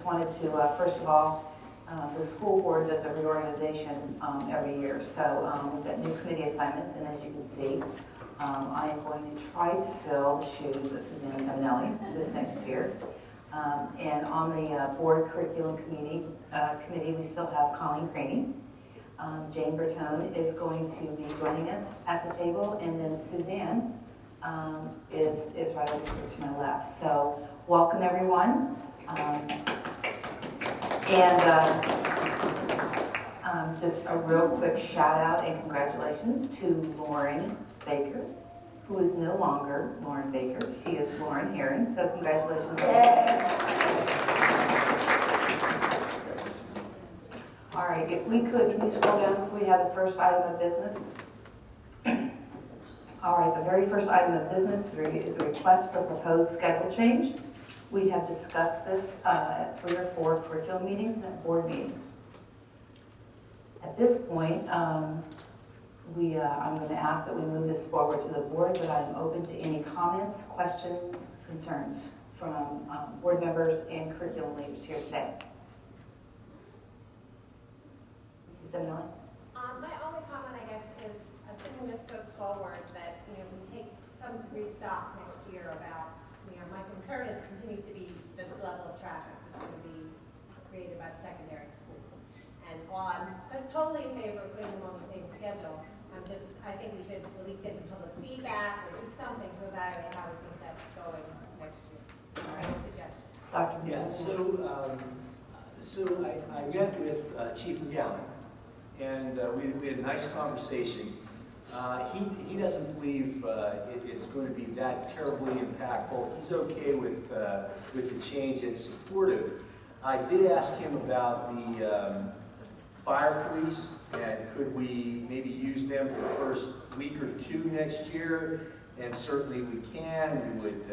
wanted to, first of all, the school board does a reorganization every year. So we've got new committee assignments, and as you can see, I am going to try to fill the shoes of Suzanne Seminelli this next year. And on the board curriculum committee, we still have Colleen Craney. Jane Bertone is going to be joining us at the table, and then Suzanne is right over here to my left. So welcome everyone. Just a real quick shout out and congratulations to Lauren Baker, who is no longer Lauren Baker. She is Lauren Heron, so congratulations. All right, if we could, can we scroll down so we have the first item of business? All right, the very first item of business is a request for proposed schedule change. We have discussed this at 3 or 4 curriculum meetings and at board meetings. At this point, I'm going to ask that we move this forward to the board, but I'm open to any comments, questions, concerns from board members and curriculum leaders here today. Mrs. Seminelli? My only comment, I guess, is assuming this goes forward, that we take some restock next year about, my concern continues to be the level of traffic that's going to be created by the secondary schools. And while I'm totally in favor of putting them on the same schedule, I think we should at least get some public feedback or do something to evaluate how we think that's going next year. All right, suggestion. Dr. Yeah, so I met with Chief McGowan, and we had a nice conversation. He doesn't believe it's going to be that terribly impactful. He's okay with the change and supportive. I did ask him about the fire police, and could we maybe use them for the first week or 2 next year? And certainly we can. We would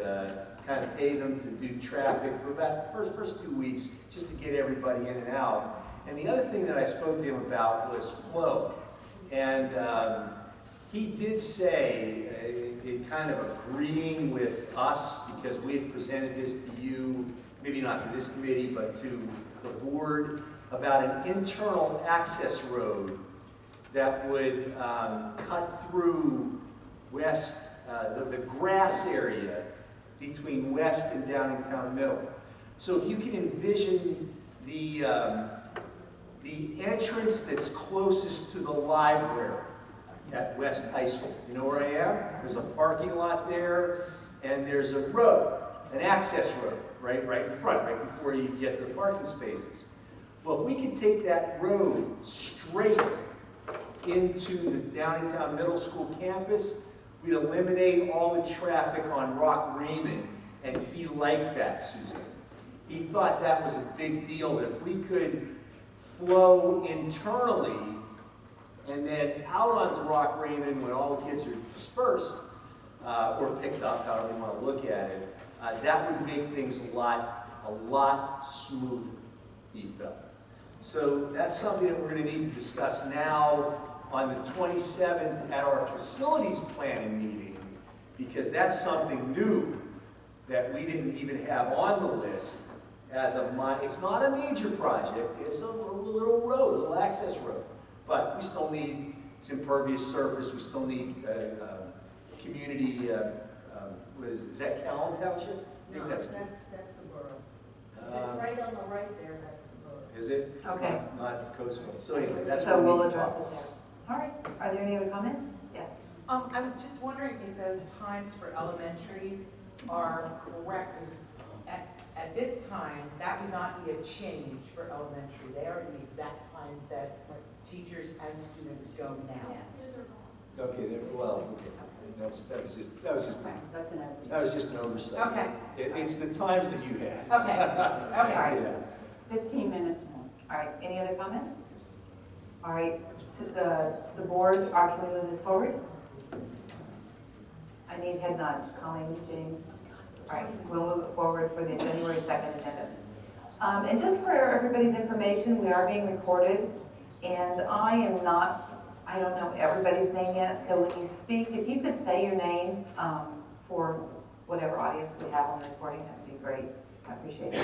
kind of pay them to do traffic for about the first 2 weeks, just to get everybody in and out. And the other thing that I spoke to him about was flow. And he did say, kind of agreeing with us, because we had presented this to you, maybe not to this committee, but to the board, about an internal access road that would cut through West, the grass area between West and Downingtown Middle. So if you can envision the entrance that's closest to the library at West High School. You know where I am? There's a parking lot there, and there's a road, an access road, right in front, right before you get to the parking spaces. Well, if we could take that road straight into the Downingtown Middle School campus, we'd eliminate all the traffic on Rock Raymond, and he liked that, Suzanne. He thought that was a big deal, that if we could flow internally and then out onto Rock Raymond when all the kids are dispersed or picked up, however you want to look at it, that would make things a lot smoother, he felt. So that's something that we're going to need to discuss now on the 27th at our facilities planning meeting, because that's something new that we didn't even have on the list as it's not a major project, it's a little road, a little access road. But we still need its impervious surface, we still need community, what is that Callan Township? I think that's the borough. It's right on the right there, that's the borough. Is it? It's Okay. Not Coatesville. So anyway, that's So what we'll we need to address talk it about. there. All right, are there any other comments? Yes. I was just wondering if those times for elementary are correct. 'Cause at this time, that would not be a change for elementary. They are the exact times that teachers and students go now. Okay, well, that was just That's an oversight. an oversight. Okay. It's the times that you had. Okay. Okay. Yeah. 15 minutes more. All right, any other comments? All right, to the board, can we move this forward? I need head nods. Colleen, James. All right, we'll move it forward for the January 2nd agenda. And just for everybody's information, we are being recorded, and I don't know everybody's name yet, so when you speak, if you could say your name for whatever audience we have on the recording, that would be great. I appreciate it.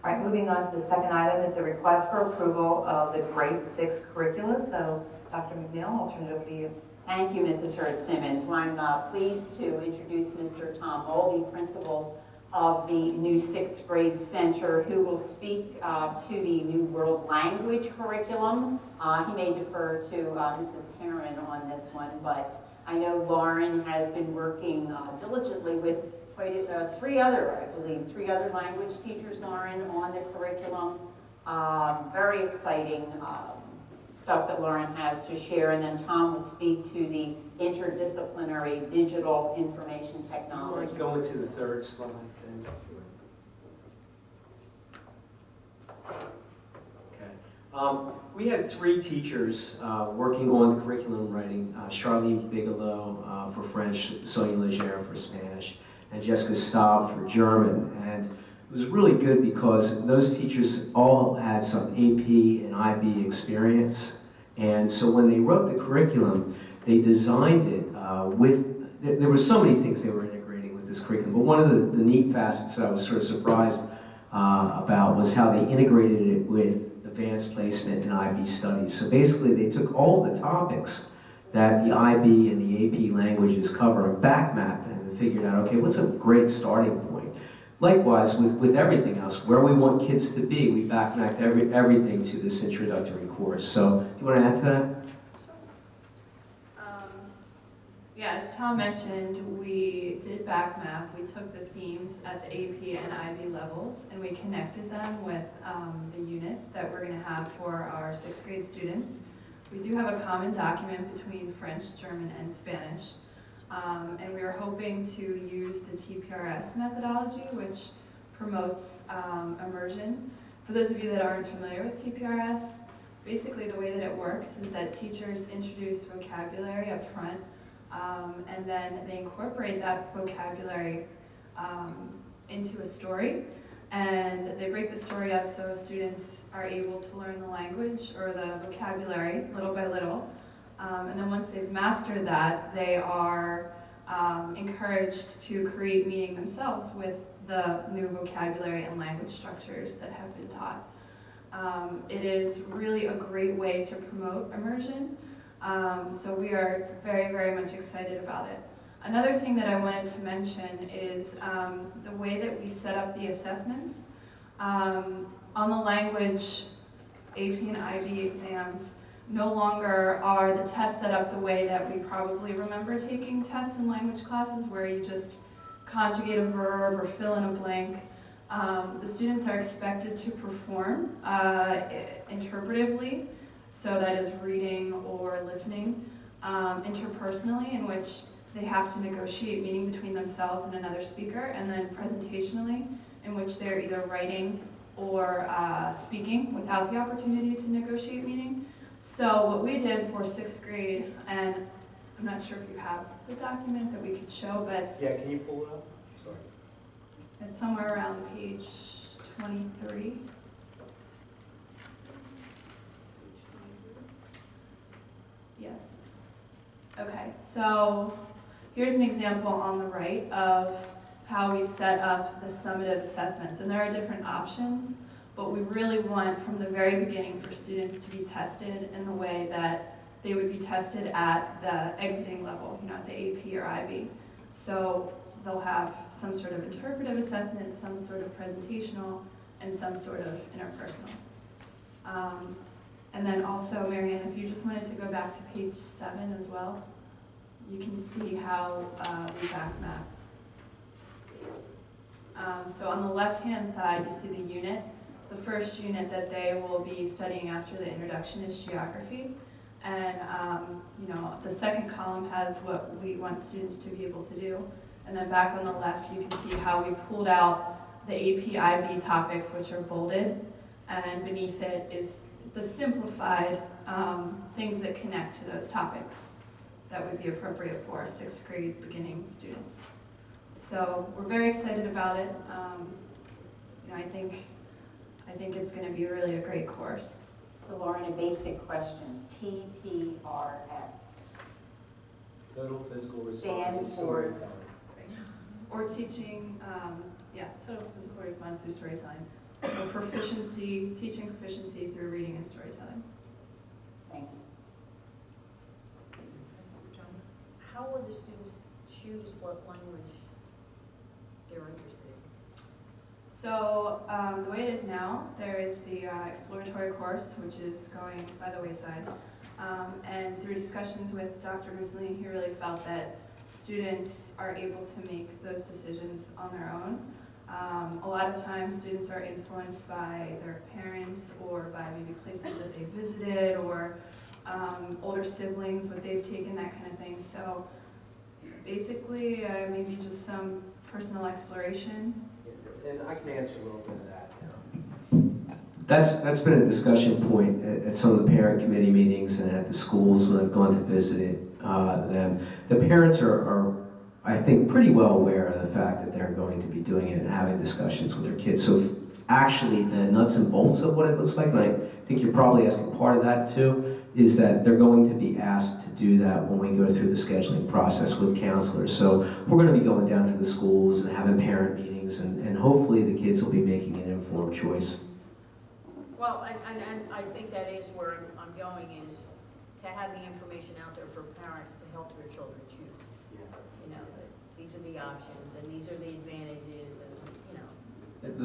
All right, moving on to the second item, it's a request for approval of the grade 6 curricula. So Dr. McNeil, I'll turn it over to you. Thank you, Mrs. Hurd Simmons. Well, I'm pleased to introduce Mr. Tom Mulvey, principal of the new 6th grade center, who will speak to the new world language curriculum. He may defer to Mrs. Karen on this one, but I know Lauren has been working diligently with three other language teachers, Lauren, on the curriculum. Very exciting stuff that Lauren has to share, and then Tom will speak to the interdisciplinary digital information technology. Go into the third slide. Okay. We had 3 teachers working on the curriculum writing. Charlene Bigelow for French, Sonia Legere for Spanish, and Jessica Staub for German. And it was really good because those teachers all had some AP and IB experience. And so when they wrote the curriculum, they designed it there were so many things they were integrating with this curriculum, but one of the neat facets I was sort of surprised about was how they integrated it with advanced placement and IB studies. So basically they took all the topics that the IB and the AP languages cover and backmapped them and figured out, okay, what's a great starting point? Likewise, with everything else, where we want kids to be, we backmapped everything to this introductory course. So, do you want to add to that? Yeah, as Tom mentioned, we did backmap. We took the themes at the AP and IB levels, and we connected them with the units that we're going to have for our 6th grade students. We do have a common document between French, German, and Spanish. And we are hoping to use the TPRS methodology, which promotes immersion. For those of you that aren't familiar with TPRS, basically the way that it works is that teachers introduce vocabulary up front, and then they incorporate that vocabulary into a story, and they break the story up so students are able to learn the language or the vocabulary little by little. And then once they've mastered that, they are encouraged to create meaning themselves with the new vocabulary and language structures that have been taught. It is really a great way to promote immersion, so we are very, very much excited about it. Another thing that I wanted to mention is the way that we set up the assessments. On the language AP and IB exams, no longer are the tests set up the way that we probably remember taking tests in language classes, where you just conjugate a verb or fill in a blank. The students are expected to perform interpretively, so that is reading or listening, interpersonally, in which they have to negotiate meaning between themselves and another speaker, and then presentationally, in which they're either writing or speaking without the opportunity to negotiate meaning. So what we did for 6th grade, and I'm not sure if you have the document that we could show, but Yeah, can you pull it up? Sorry. it's somewhere around page 23. Yes. Okay, so here's an example on the right of how we set up the summative assessments. And there are different options, but we really want from the very beginning for students to be tested in the way that they would be tested at the exiting level, at the AP or IB. So they'll have some sort of interpretive assessment, some sort of presentational, and some sort of interpersonal. And then also, Marianne, if you just wanted to go back to page 7 as well, you can see how we backmapped. So on the left-hand side, you see the unit. The first unit that they will be studying after the introduction is geography. And the second column has what we want students to be able to do. And then back on the left, you can see how we pulled out the AP IB topics, which are bolded. And beneath it is the simplified things that connect to those topics that would be appropriate for 6th grade beginning students. So we're very excited about it. I think it's going to be really a great course. So Lauren, a basic question, TPRS. Total physical response. Stands for? Or teaching, total physical response through storytelling. for proficiency, teaching proficiency through reading and storytelling. Thank you. How will the students choose what language they're interested in? So the way it is now, there is the exploratory course, which is going by the wayside. And through discussions with Dr. Mussolini, he really felt that students are able to make those decisions on their own. A lot of times students are influenced by their parents or by maybe places that they visited or older siblings, what they've taken, that kind of thing. So basically, maybe just some personal exploration. And I can answer a little bit of that. That's been a discussion point at some of the parent committee meetings and at the schools when I've gone to visit them. The parents are, I think, pretty well aware of the fact that they're going to be doing it and having discussions with their kids. So actually, the nuts and bolts of what it looks like, and I think you're probably asking part of that too, is that they're going to be asked to do that when we go through the scheduling process with counselors. So we're going to be going down to the schools and having parent meetings, and hopefully the kids will be making an informed choice. Well, and I think that is where I'm going, is to have the information out there for parents to help their children choose. You know, that these are the options, and these are the advantages, and, you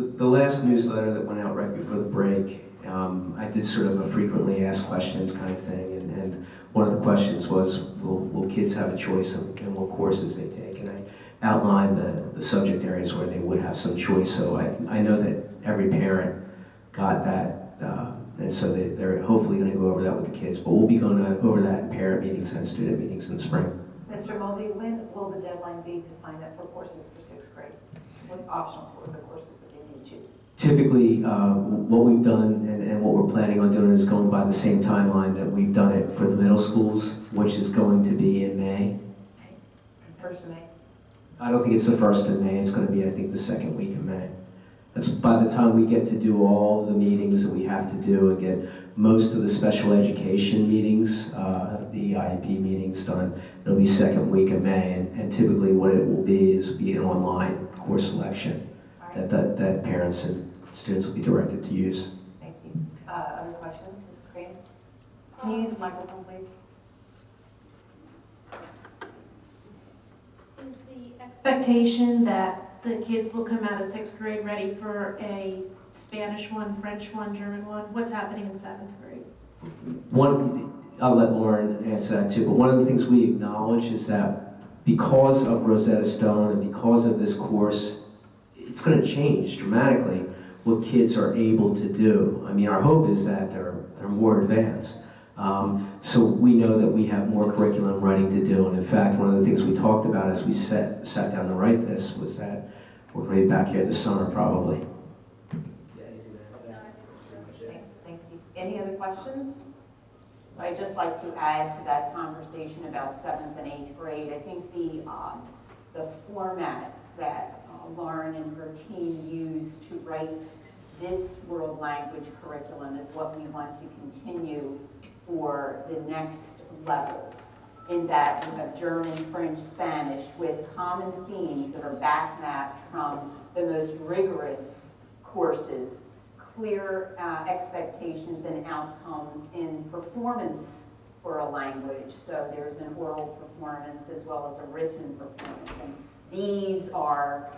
know. The last newsletter that went out right before the break, I did sort of a frequently asked questions kind of thing, and one of the questions was, will kids have a choice in what courses they take? And I outlined the subject areas where they would have some choice, so I know that every parent got that, and so they're hopefully going to go over that with the kids, but we'll be going over that in parent meetings and student meetings in the spring. Mr. Mulvey, when will the deadline be to sign up for courses for 6th grade? What optional for the courses that they need to choose? Typically, what we've done and what we're planning on doing is going by the same timeline that we've done it for the middle schools, which is going to be in May. 1st of May? I don't think it's the 1st of May, it's going to be, I think, the 2nd week of May. That's by the time we get to do all the meetings that we have to do and get most of the special education meetings, the IEP meetings done, it'll be 2nd week of May, and typically what it will be is an online course selection that parents and students will be directed to use. Thank you. Other questions, Mrs. Green? Can you use the microphone, please? Is the expectation that the kids will come out of 6th grade ready for a Spanish one, French one, German one? What's happening in 7th grade? I'll let Lauren answer that too, but one of the things we acknowledge is that because of Rosetta Stone and because of this course, it's going to change dramatically what kids are able to do. I mean, our hope is that they're more advanced. So we know that we have more curriculum writing to do, and in fact, one of the things we talked about as we sat down to write this was that we're going to be back here this summer probably. Thank you. Any other questions? I'd just like to add to that conversation about 7th and 8th grade. I think the format that Lauren and her team used to write this world language curriculum is what we want to continue for the next levels, in that you have German, French, Spanish with common themes that are back mapped from the most rigorous courses, clear expectations and outcomes in performance for a language. So there's an oral performance as well as a written performance. And these are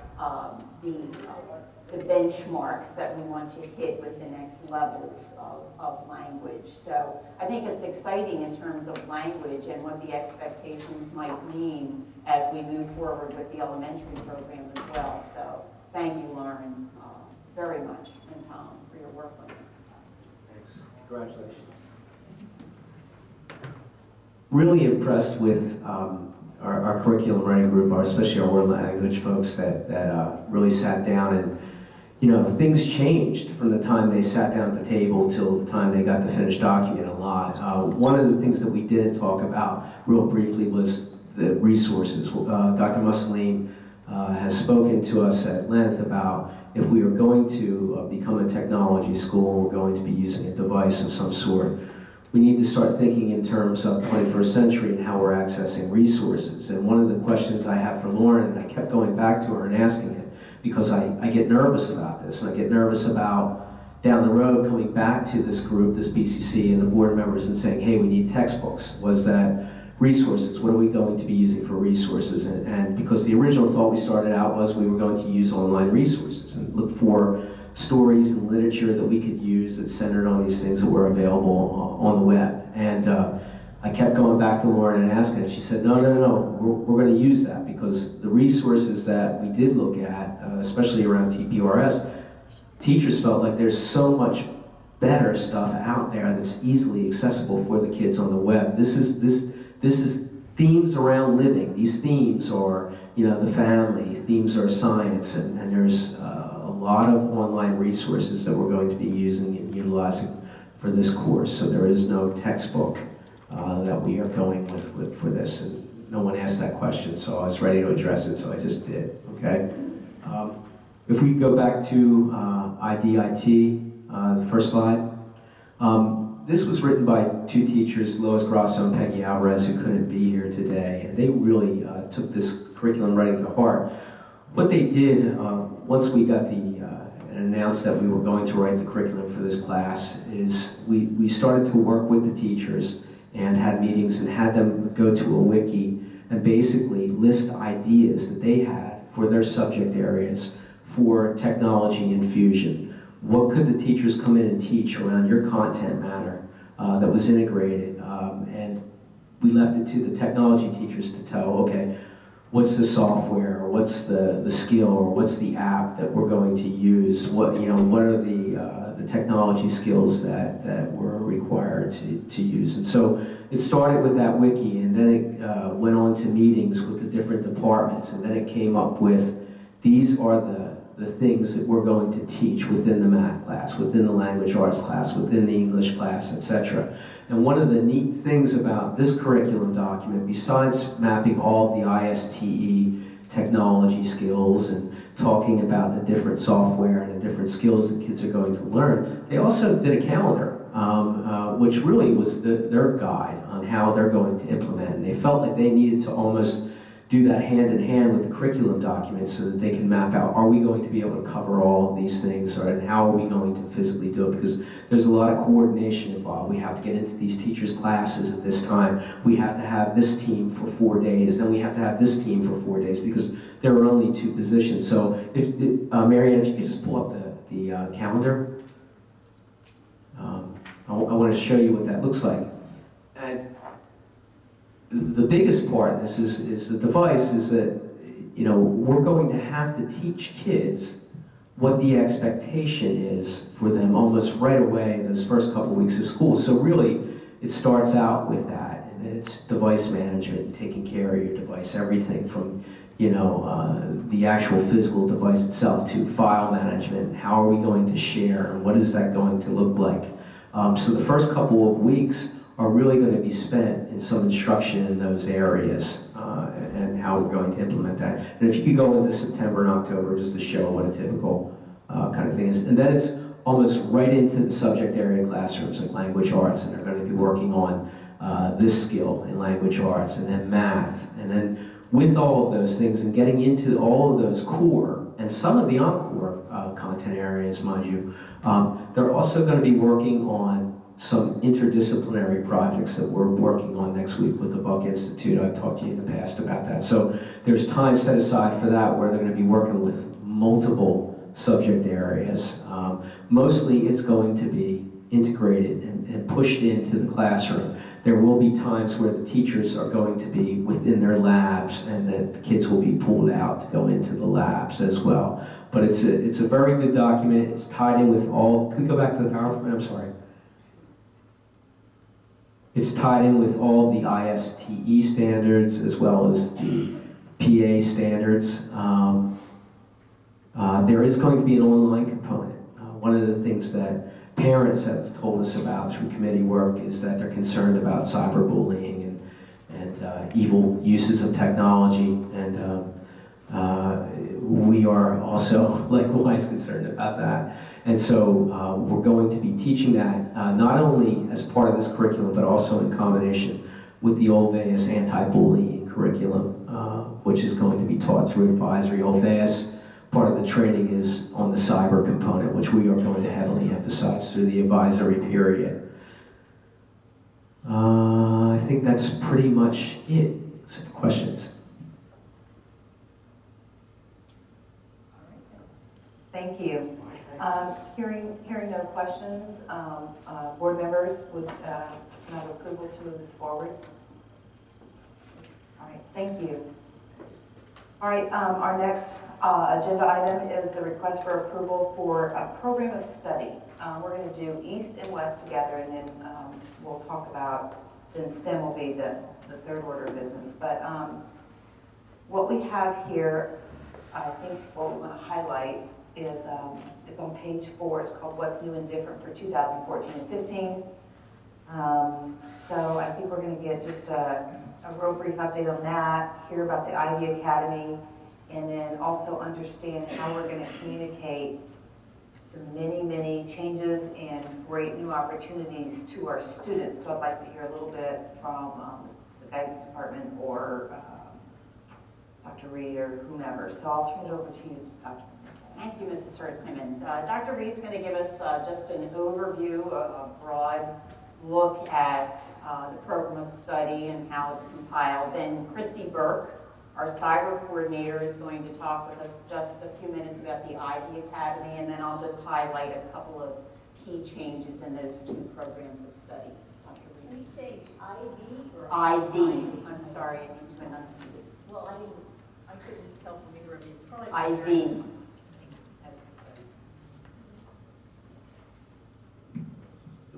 the benchmarks that we want to hit with the next levels of language. So I think it's exciting in terms of language and what the expectations might mean as we move forward with the elementary program as well. So thank you, Lauren, very much, and Tom, for your work on this. Thanks. Congratulations. Really impressed with our curriculum writing group, especially our world language folks that really sat down and, you know, things changed from the time they sat down at the table till the time they got the finished document a lot. One of the things that we didn't talk about real briefly was the resources. Dr. Mussolini has spoken to us at length about if we are going to become a technology school, we're going to be using a device of some sort. We need to start thinking in terms of 21st century and how we're accessing resources. And one of the questions I have for Lauren, and I kept going back to her and asking it, because I get nervous about this, and I get nervous about down the road coming back to this group, this BCC, and the board members and saying, hey, we need textbooks. Was that resources? What are we going to be using for resources? And because the original thought we started out was we were going to use online resources and look for stories and literature that we could use that centered on these things that were available on the web. And I kept going back to Lauren and asking her, and she said, no, we're going to use that, because the resources that we did look at, especially around TPRS, teachers felt like there's so much better stuff out there that's easily accessible for the kids on the web. This is themes around living. These themes are, the family, themes are science, and there's a lot of online resources that we're going to be using and utilizing for this course. So there is no textbook that we are going with for this. And no one asked that question, so I was ready to address it, so I just did, okay? If we go back to IDIT, the first slide. This was written by two teachers, Lois Grasso and Peggy Alvarez, who couldn't be here today. And they really took this curriculum writing to heart. What they did, once we got and announced that we were going to write the curriculum for this class, is we started to work with the teachers and had meetings and had them go to a wiki and basically list ideas that they had for their subject areas for technology infusion. What could the teachers come in and teach around your content matter that was integrated? And we left it to the technology teachers to tell, okay, what's the software, or what's the skill, or what's the app that we're going to use? What are the technology skills that were required to use? And so it started with that wiki, and then it went on to meetings with the different departments, and then it came up with, these are the things that we're going to teach within the math class, within the language arts class, within the English class, etc. And one of the neat things about this curriculum document, besides mapping all of the ISTE technology skills and talking about the different software and the different skills that kids are going to learn, they also did a calendar, which really was their guide on how they're going to implement. And they felt like they needed to almost do that hand in hand with the curriculum document so that they can map out, are we going to be able to cover all of these things, and how are we going to physically do it? Because there's a lot of coordination involved. We have to get into these teachers' classes at this time. We have to have this team for 4 days, then we have to have this team for 4 days, because there are only 2 positions. So, Marianne, if you could just pull up the calendar. I want to show you what that looks like. And the biggest part of this is the device is that, we're going to have to teach kids what the expectation is for them almost right away those first couple weeks of school. So really, it starts out with that, and it's device management, taking care of your device, everything from, the actual physical device itself to file management, how are we going to share, and what is that going to look like. So the first couple of weeks are really going to be spent in some instruction in those areas and how we're going to implement that. And if you could go into September and October just to show what a typical kind of thing is. And then it's almost right into the subject area classrooms like language arts, and they're going to be working on this skill in language arts, and then math. And then with all of those things and getting into all of those core and some of the encore content areas, mind you, they're also going to be working on some interdisciplinary projects that we're working on next week with the Buck Institute. I've talked to you in the past about that. So there's time set aside for that where they're going to be working with multiple subject areas. Mostly it's going to be integrated and pushed into the classroom. There will be times where the teachers are going to be within their labs and that the kids will be pulled out to go into the labs as well. But it's a very good document. It's tied in with all, can we go back to the PowerPoint? I'm sorry. It's tied in with all the ISTE standards as well as the PA standards. There is going to be an online component. One of the things that parents have told us about through committee work is that they're concerned about cyberbullying and evil uses of technology, and we are also likewise concerned about that. And so we're going to be teaching that not only as part of this curriculum, but also in combination with the Olveus anti-bullying curriculum, which is going to be taught through advisory. Olveus part of the training is on the cyber component, which we are going to heavily emphasize through the advisory period. I think that's pretty much it. Some questions? Thank you. Hearing no questions, board members would have approval to move this forward. All right, thank you. All right, our next agenda item is the request for approval for a program of study. We're going to do East and West together, and then we'll talk about, then STEM will be the third order of business. But what we have here, I think what we want to highlight is it's on page 4. It's called What's New and Different for 2014 and 15. So I think we're going to get just a real brief update on that, hear about the Ivy Academy, and then also understand how we're going to communicate the many, many changes and great new opportunities to our students. So I'd like to hear a little bit from the guidance department or Dr. Reed or whomever. So I'll turn it over to you, Dr. Thank you, Mrs. Hurd-Simmons. Dr. Reed's going to give us just an overview, a broad look at the program of study and how it's compiled. Then Christy Burke, our cyber coordinator, is going to talk with us just a few minutes about the Ivy Academy, and then I'll just highlight a couple of key changes in those two programs of study. Dr. Reed. When you say IB or Ivy. I'm sorry, I need to enunciate. Well, I couldn't tell from either of you. It's probably Ivy.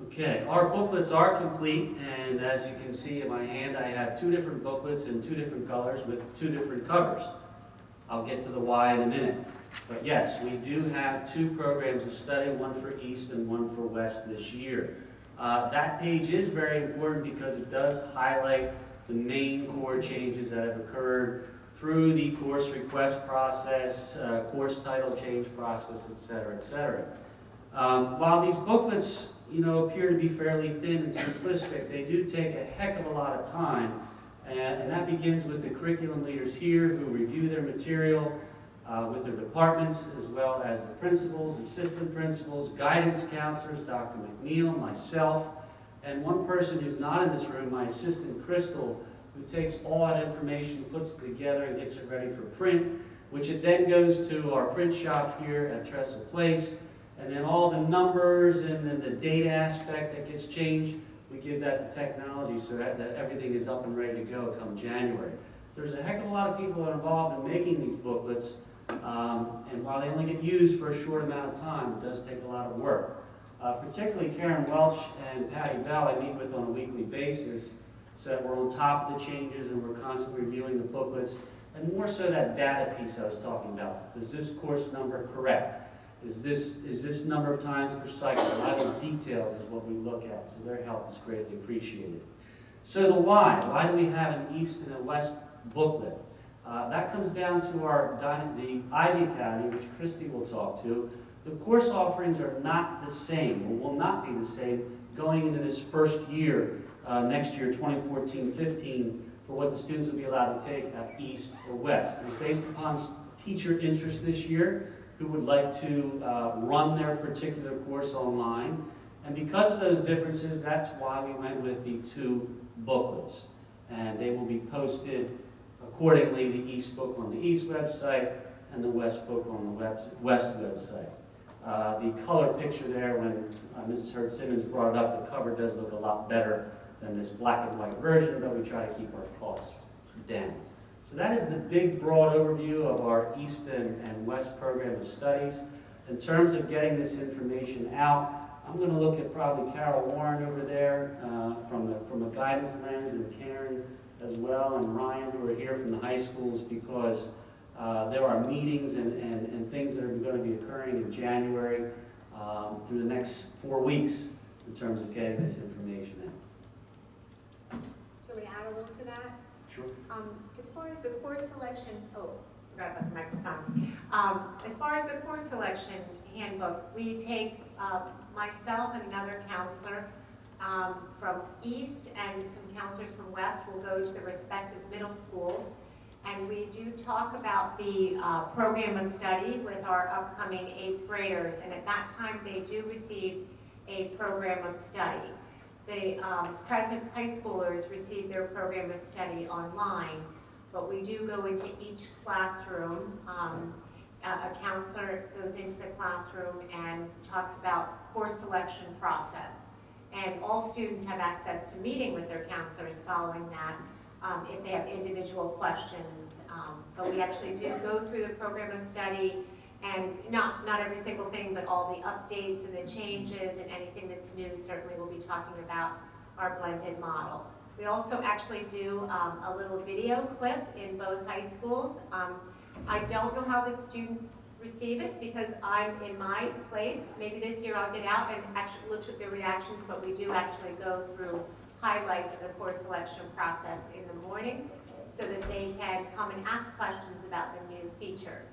Okay, our booklets are complete, and as you can see in my hand, I have 2 different booklets in 2 different colors with 2 different covers. I'll get to the why in a minute. But yes, we do have 2 programs of study, one for East and one for West this year. That page is very important because it does highlight the main core changes that have occurred through the course request process, course title change process, et cetera, et cetera. While these booklets appear to be fairly thin and simplistic, they do take a heck of a lot of time. And that begins with the curriculum leaders here who review their material with their departments, as well as the principals, assistant principals, guidance counselors, Dr. McNeil, myself, and one person who's not in this room, my assistant Crystal, who takes all that information, puts it together, and gets it ready for print, which it then goes to our print shop here at Trestle Place. And then all the numbers and then the data aspect that gets changed, we give that to technology so that everything is up and ready to go come January. There's a heck of a lot of people that are involved in making these booklets, and while they only get used for a short amount of time, it does take a lot of work. Particularly Karen Welch and Patty Bell I meet with on a weekly basis, so that we're on top of the changes and we're constantly reviewing the booklets, and more so that data piece I was talking about. Is this course number correct? Is this number of times per cycle? A lot of details is what we look at, so their help is greatly appreciated. So the why. Why do we have an East and a West booklet? That comes down to the Ivy Academy, which Christy will talk to. The course offerings are not the same, or will not be the same, going into this first year, next year, 2014-15, for what the students will be allowed to take at East or West. And based upon teacher interest this year, who would like to run their particular course online. And because of those differences, that's why we went with the 2 booklets. And they will be posted accordingly, the East book on the East website and the West book on the West website. The color picture there, when Mrs. Hurd-Simmons brought it up, the cover does look a lot better than this black and white version, but we try to keep our costs down. So that is the big, broad overview of our East and West program of studies. In terms of getting this information out, I'm going to look at probably Carol Warren over there from a guidance lens, and Karen as well, and Ryan, who are here from the high schools, because there are meetings and things that are going to be occurring in January through the next 4 weeks in terms of getting this information out. Do you want me to add a little to that? Sure. As far as the course selection, forgot about the microphone. As far as the course selection handbook, we take myself and another counselor from East, and some counselors from West will go to the respective middle schools, And we do talk about the program of study with our upcoming 8th graders, and at that time, they do receive a program of study. The present high schoolers receive their program of study online, but we do go into each classroom. A counselor goes into the classroom and talks about course selection process. And all students have access to meeting with their counselors following that if they have individual questions. But we actually do go through the program of study, and not every single thing, but all the updates and the changes and anything that's new. Certainly we'll be talking about our blended model. We also actually do a little video clip in both high schools. I don't know how the students receive it because I'm in my place. Maybe this year I'll get out and actually look at their reactions, but we do actually go through highlights of the course selection process in the morning so that they can come and ask questions about the new features.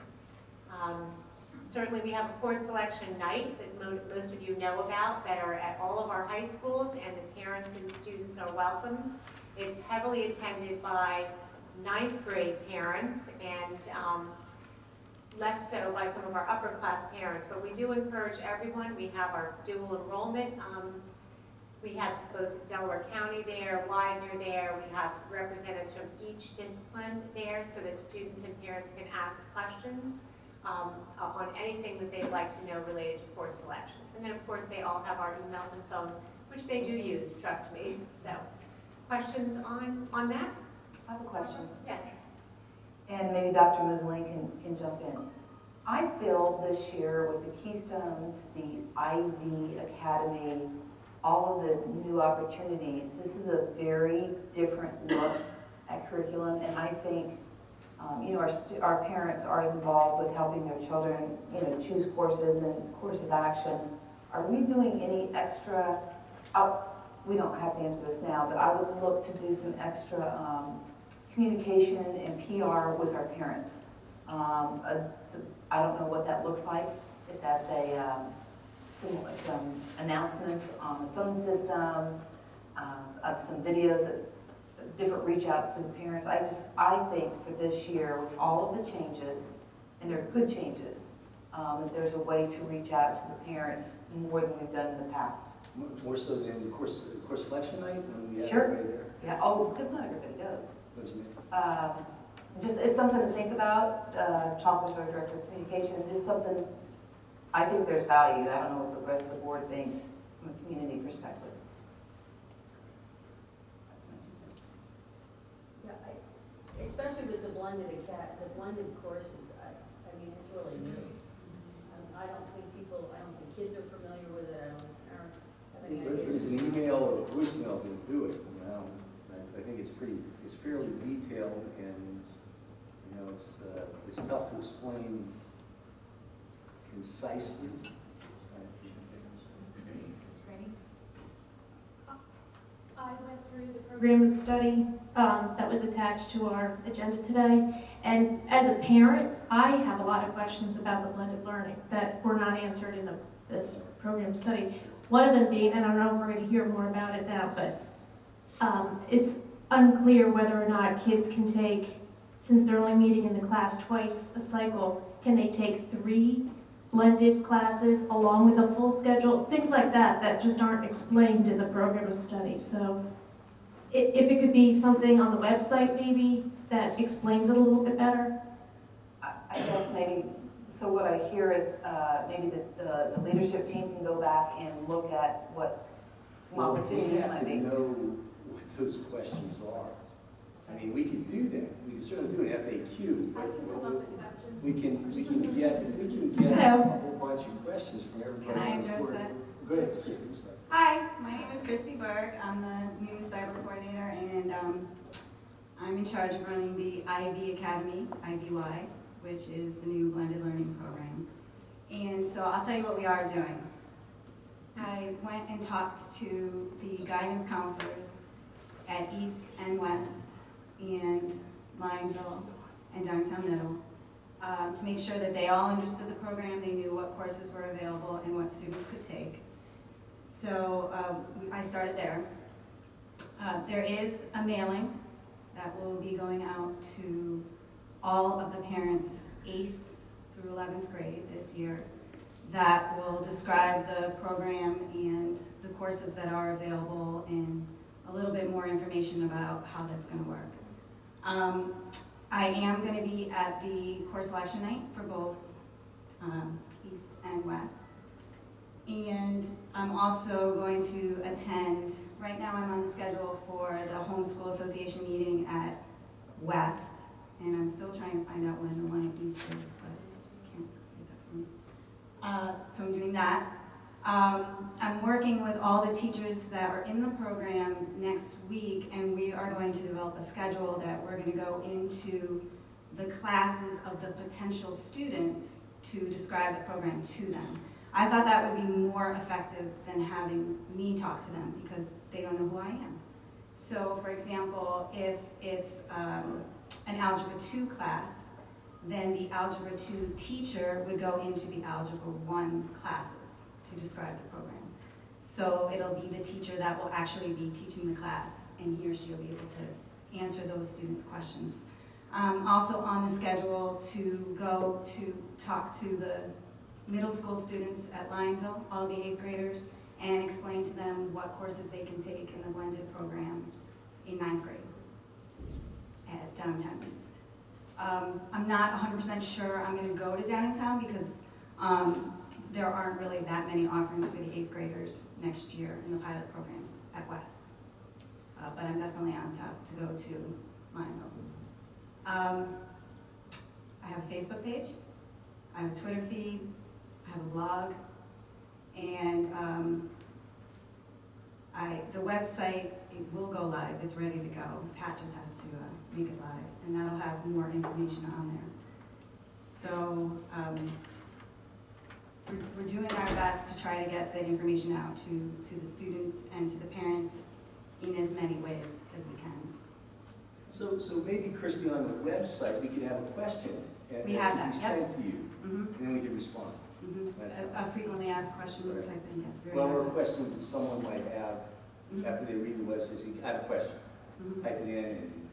Certainly we have a course selection night that most of you know about that are at all of our high schools, and the parents and students are welcome. It's heavily attended by 9th grade parents and less so by some of our upper class parents, but we do encourage everyone. We have our dual enrollment. We have both Delaware County there, Widener there. We have representatives from each discipline there so that students and parents can ask questions on anything that they'd like to know related to course selection. And then of course they all have our emails and phone, which they do use, trust me. So, questions on that? I have a question, Yes. and maybe Dr. Mosley can jump in. I feel this year with the Keystones, the IV Academy, all of the new opportunities, this is a very different look at curriculum, and I think our parents are as involved with helping their children, choose courses and course of action. Are we doing any extra, we don't have to answer this now, but I would look to do some extra communication and PR with our parents. I don't know what that looks like, if that's some announcements on the phone system, of some videos of different reach outs to the parents. I think for this year, with all of the changes, and they're good changes, that there's a way to reach out to the parents more than we've done in the past. More so than course selection night when we have Sure. everybody there. Yeah, because not everybody goes. What do you mean? It's something to think about, talk with our director of communication, just something, I think there's value. I don't know what the rest of the board thinks from a community perspective. That's my 2 cents. Yeah, especially with the blended courses, I mean, it's really new. I don't think kids are familiar with it, I don't think parents have any idea. There's an email or a voicemail to do it. I think it's fairly detailed, and it's tough to explain concisely. I went through the program of study that was attached to our agenda today, and as a parent, I have a lot of questions about the blended learning that were not answered in this program of study. One of them being, and I don't know if we're going to hear more about it now, but it's unclear whether or not kids can take, since they're only meeting in the class twice a cycle, can they take 3 blended classes along with a full schedule? Things like that just aren't explained in the program of study. So if it could be something on the website maybe that explains it a little bit better. I guess maybe, so what I hear is maybe the leadership team can go back and look at what some opportunities might be. We have to know what those questions are. I mean, we can do that. We can certainly do an FAQ. I can come up with questions. We can get a whole bunch of questions from everybody. Can I on the address board. that? Go ahead, Christy, I'm sorry. Hi, my name is Christy Berg. I'm the new cyber coordinator, and I'm in charge of running the IB Academy, IBY, which is the new blended learning program. And so I'll tell you what we are doing. I went and talked to the guidance counselors at East and West and Lineville and Downtown Middle to make sure that they all understood the program, they knew what courses were available and what students could take. So I started there. There is a mailing that will be going out to all of the parents 8th through 11th grade this year that will describe the program and the courses that are available and a little bit more information about how that's going to work. I am going to be at the course selection night for both East and West. And I'm also going to attend, right now I'm on the schedule for the Homeschool Association meeting at West. And I'm still trying to find out when the one at East is, but I can't get that for me. So I'm doing that. I'm working with all the teachers that are in the program next week, and we are going to develop a schedule that we're going to go into the classes of the potential students to describe the program to them. I thought that would be more effective than having me talk to them because they don't know who I am. So, for example, if it's an Algebra 2 class, then the Algebra 2 teacher would go into the Algebra 1 classes to describe the program. So it'll be the teacher that will actually be teaching the class, and he or she will be able to answer those students' questions. Also on the schedule to go to talk to the middle school students at Lionville, all the 8th graders, and explain to them what courses they can take in the blended program in 9th grade at Downtown East. I'm not 100% sure I'm going to go to Downtown because there aren't really that many offerings for the 8th graders next year in the pilot program at West. But I'm definitely on top to go to Lionville. I have a Facebook page, I have a Twitter feed, I have a blog, and the website, it will go live, it's ready to go. Pat just has to make it live, and that'll have more information on there. So we're doing our best to try to get the information out to the students and to the parents in as many ways as we can. So maybe, Christy, on the website, we could have a question and We have that that, be yep. sent to you, Mm-hmm. and then we can respond. That's A frequently asked question type thing, yes, very Well, or good. questions that someone might have after they read the website, say, I have a question. Mhm. Type it in and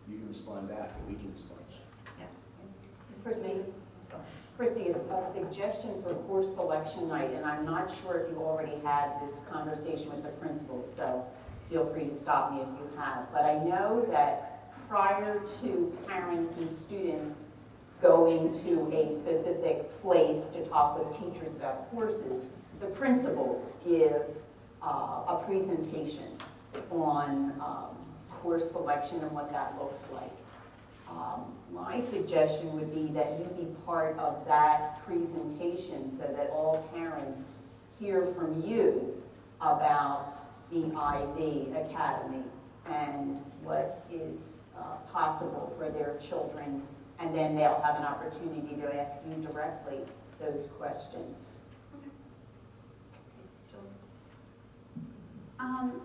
you can respond back, or we can respond. Yes. Christy, a suggestion for course selection night, and I'm not sure if you already had this conversation with the principals, so feel free to stop me if you have. But I know that prior to parents and students going to a specific place to talk with teachers about courses, the principals give a presentation on course selection and what that looks like. My suggestion would be that you be part of that presentation so that all parents hear from you about the IB Academy and what is possible for their children, and then they'll have an opportunity to ask you directly those questions.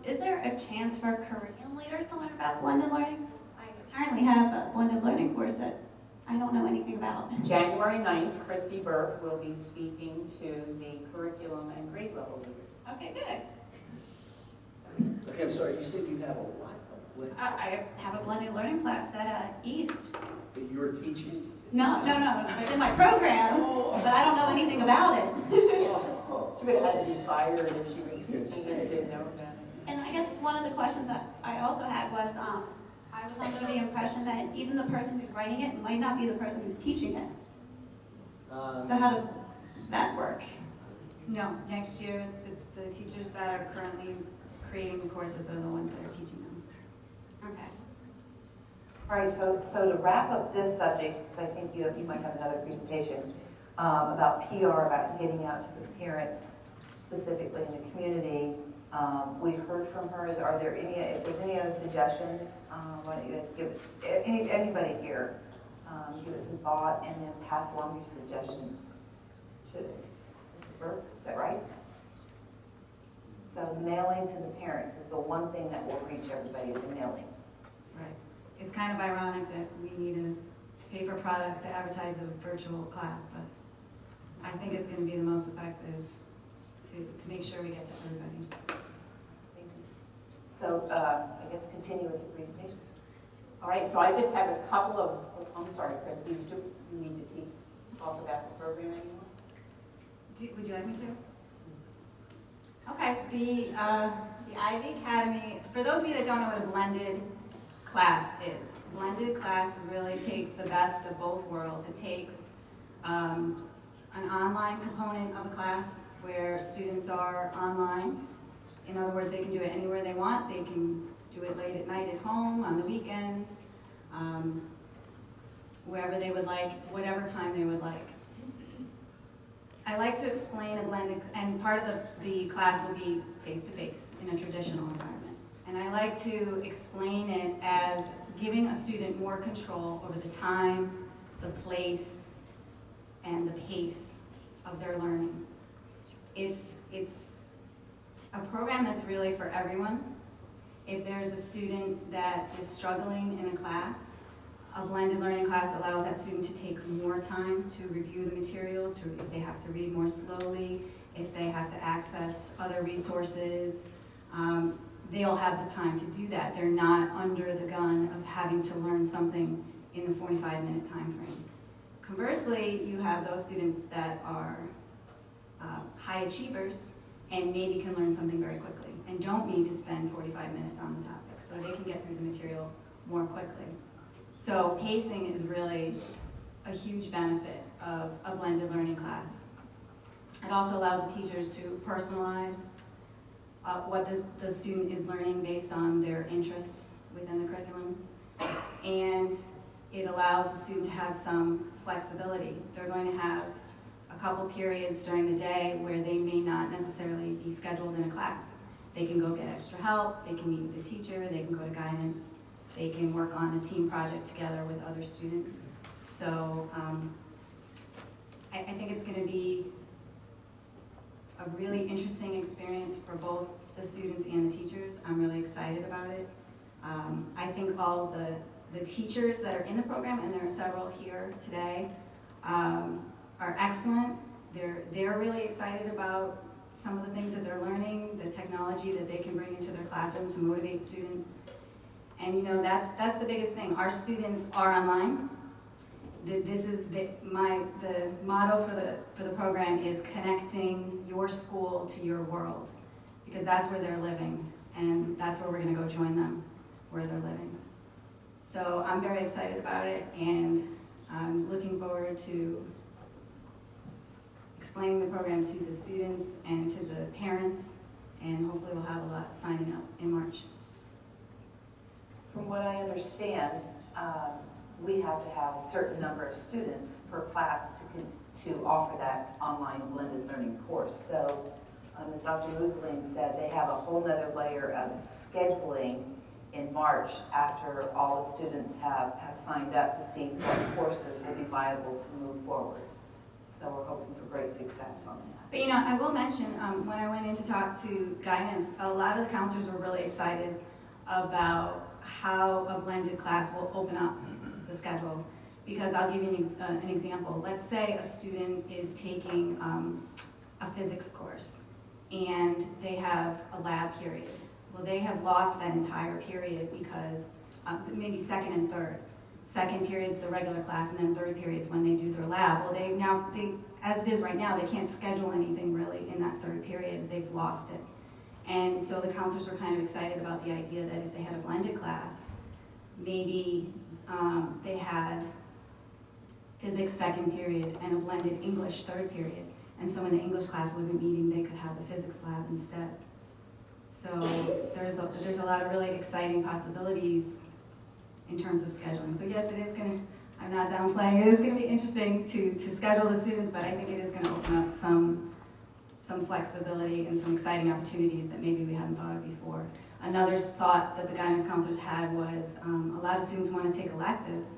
Is there a chance for curriculum leaders to learn about blended learning? I currently have a blended learning course that I don't know anything about. January 9th, Christy Burke will be speaking to the curriculum and grade level leaders. Okay, good. Okay, I'm sorry, you said you have a what? I have a blended learning class at East. That you're teaching? No, it's in my program, but I don't know anything about it. She would have had to be fired if she was teaching and didn't know about it. And I guess one of the questions that I also had was, I was under the impression that even the person who's writing it might not be the person who's teaching it. So how does that work? No, next year, the teachers that are currently creating the courses are the ones that are teaching them. Okay. All right, so to wrap up this subject, because I think you might have another presentation about PR, about getting out to the parents specifically in the community. We heard from her. If there's any other suggestions, why don't you guys give anybody here give it some thought and then pass along your suggestions to Mrs. Burke. Is that right? So mailing to the parents is the one thing that will reach everybody is a mailing. Right. It's kind of ironic that we need a paper product to advertise a virtual class, but I think it's going to be the most effective to make sure we get to everybody. Thank you. So I guess continue with the presentation. All right, so I just have a couple of, I'm sorry, Christy, did you need to talk about the program anymore? Would you like me to? Okay, the Ivy Academy, for those of you that don't know what a blended class is, blended class really takes the best of both worlds. It takes an online component of a class where students are online. In other words, they can do it anywhere they want. They can do it late at night at home, on the weekends, wherever they would like, whatever time they would like. I like to explain a blended, and part of the class will be face-to-face in a traditional environment. And I like to explain it as giving a student more control over the time, the place, and the pace of their learning. It's a program that's really for everyone. If there's a student that is struggling in a class, a blended learning class allows that student to take more time to review the material, if they have to read more slowly, if they have to access other resources, they'll have the time to do that. They're not under the gun of having to learn something in a 45-minute time frame. Conversely, you have those students that are high achievers and maybe can learn something very quickly and don't need to spend 45 minutes on the topic, so they can get through the material more quickly. So pacing is really a huge benefit of a blended learning class. It also allows the teachers to personalize what the student is learning based on their interests within the curriculum. And it allows the student to have some flexibility. They're going to have a couple periods during the day where they may not necessarily be scheduled in a class. They can go get extra help, they can meet with the teacher, they can go to guidance, they can work on a team project together with other students. So I think it's going to be a really interesting experience for both the students and the teachers. I'm really excited about it. I think all the teachers that are in the program, and there are several here today, are excellent. They're really excited about some of the things that they're learning, the technology that they can bring into their classroom to motivate students. And you know, that's the biggest thing. Our students are online. This is the motto for the program is connecting your school to your world, because that's where they're living, and that's where we're going to go join them, where they're living. So I'm very excited about it, and I'm looking forward to explaining the program to the students and to the parents, and hopefully we'll have a lot signing up in March. From what I understand, we have to have a certain number of students per class to offer that online blended learning course. So, as Dr. Museline said, they have a whole nother layer of scheduling in March after all the students have signed up to see what courses will be viable to move forward. So we're hoping for great success on that. But you know, I will mention, when I went in to talk to guidance, a lot of the counselors were really excited about how a blended class will open up the schedule. Because I'll give you an example. Let's say a student is taking a physics course and they have a lab period. Well, they have lost that entire period because maybe second and third. Second period's the regular class, and then third period's when they do their lab. Well, as it is right now, they can't schedule anything really in that third period. They've lost it. And so the counselors were kind of excited about the idea that if they had a blended class, maybe they had physics second period and a blended English third period. And so when the English class wasn't meeting, they could have the physics lab instead. So there's a lot of really exciting possibilities in terms of scheduling. So yes, it is going to, I'm not downplaying, it is going to be interesting to schedule the students, but I think it is going to open up some flexibility and some exciting opportunities that maybe we hadn't thought of before. Another thought that the guidance counselors had was a lot of students want to take electives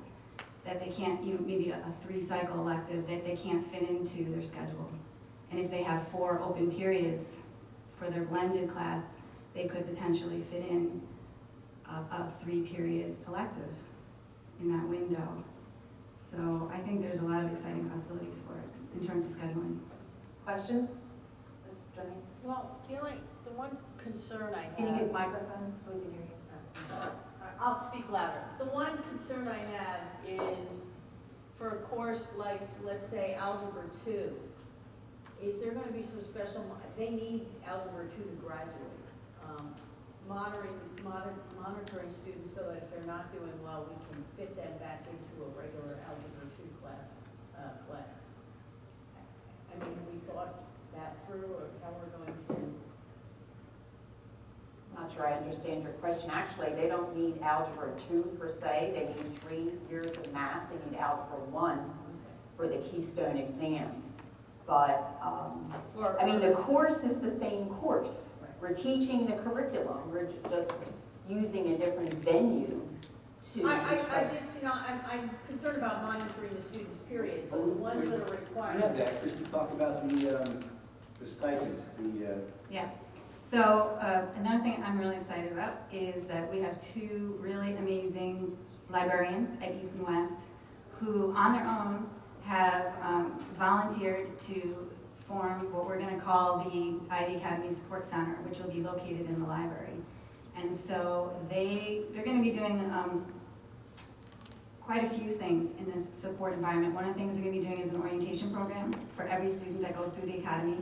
that they can't, maybe a 3-cycle elective that they can't fit into their schedule. And if they have 4 open periods for their blended class, they could potentially fit in a 3-period elective in that window. So I think there's a lot of exciting possibilities for it in terms of scheduling. Questions? Ms. Jenny? Well, the one concern I have. Can you get microphone so we can hear you? I'll speak louder. The one concern I have is for a course like, let's say, Algebra 2, is there going to be some special, they need Algebra 2 to graduate. Monitoring students so that if they're not doing well, we can fit them back into a regular Algebra 2 class. I mean, have we thought that through, or how we're going to? I'm not sure I understand your question. Actually, they don't need Algebra 2 per se. They need 3 years of math. They need Algebra 1 for the Keystone exam. But, I mean, the course is the same course. We're teaching the curriculum. We're just using a different venue to. I just, you know, I'm concerned about monitoring the students, period, but the ones that are We required. have that, Christie, talk about the stipends, Yeah. So another thing I'm really excited about is that we have 2 really amazing librarians at East and West who, on their own, have volunteered to form what we're going to call the Ivy Academy Support Center, which will be located in the library. And so they're going to be doing quite a few things in this support environment. One of the things they're going to be doing is an orientation program for every student that goes through the academy.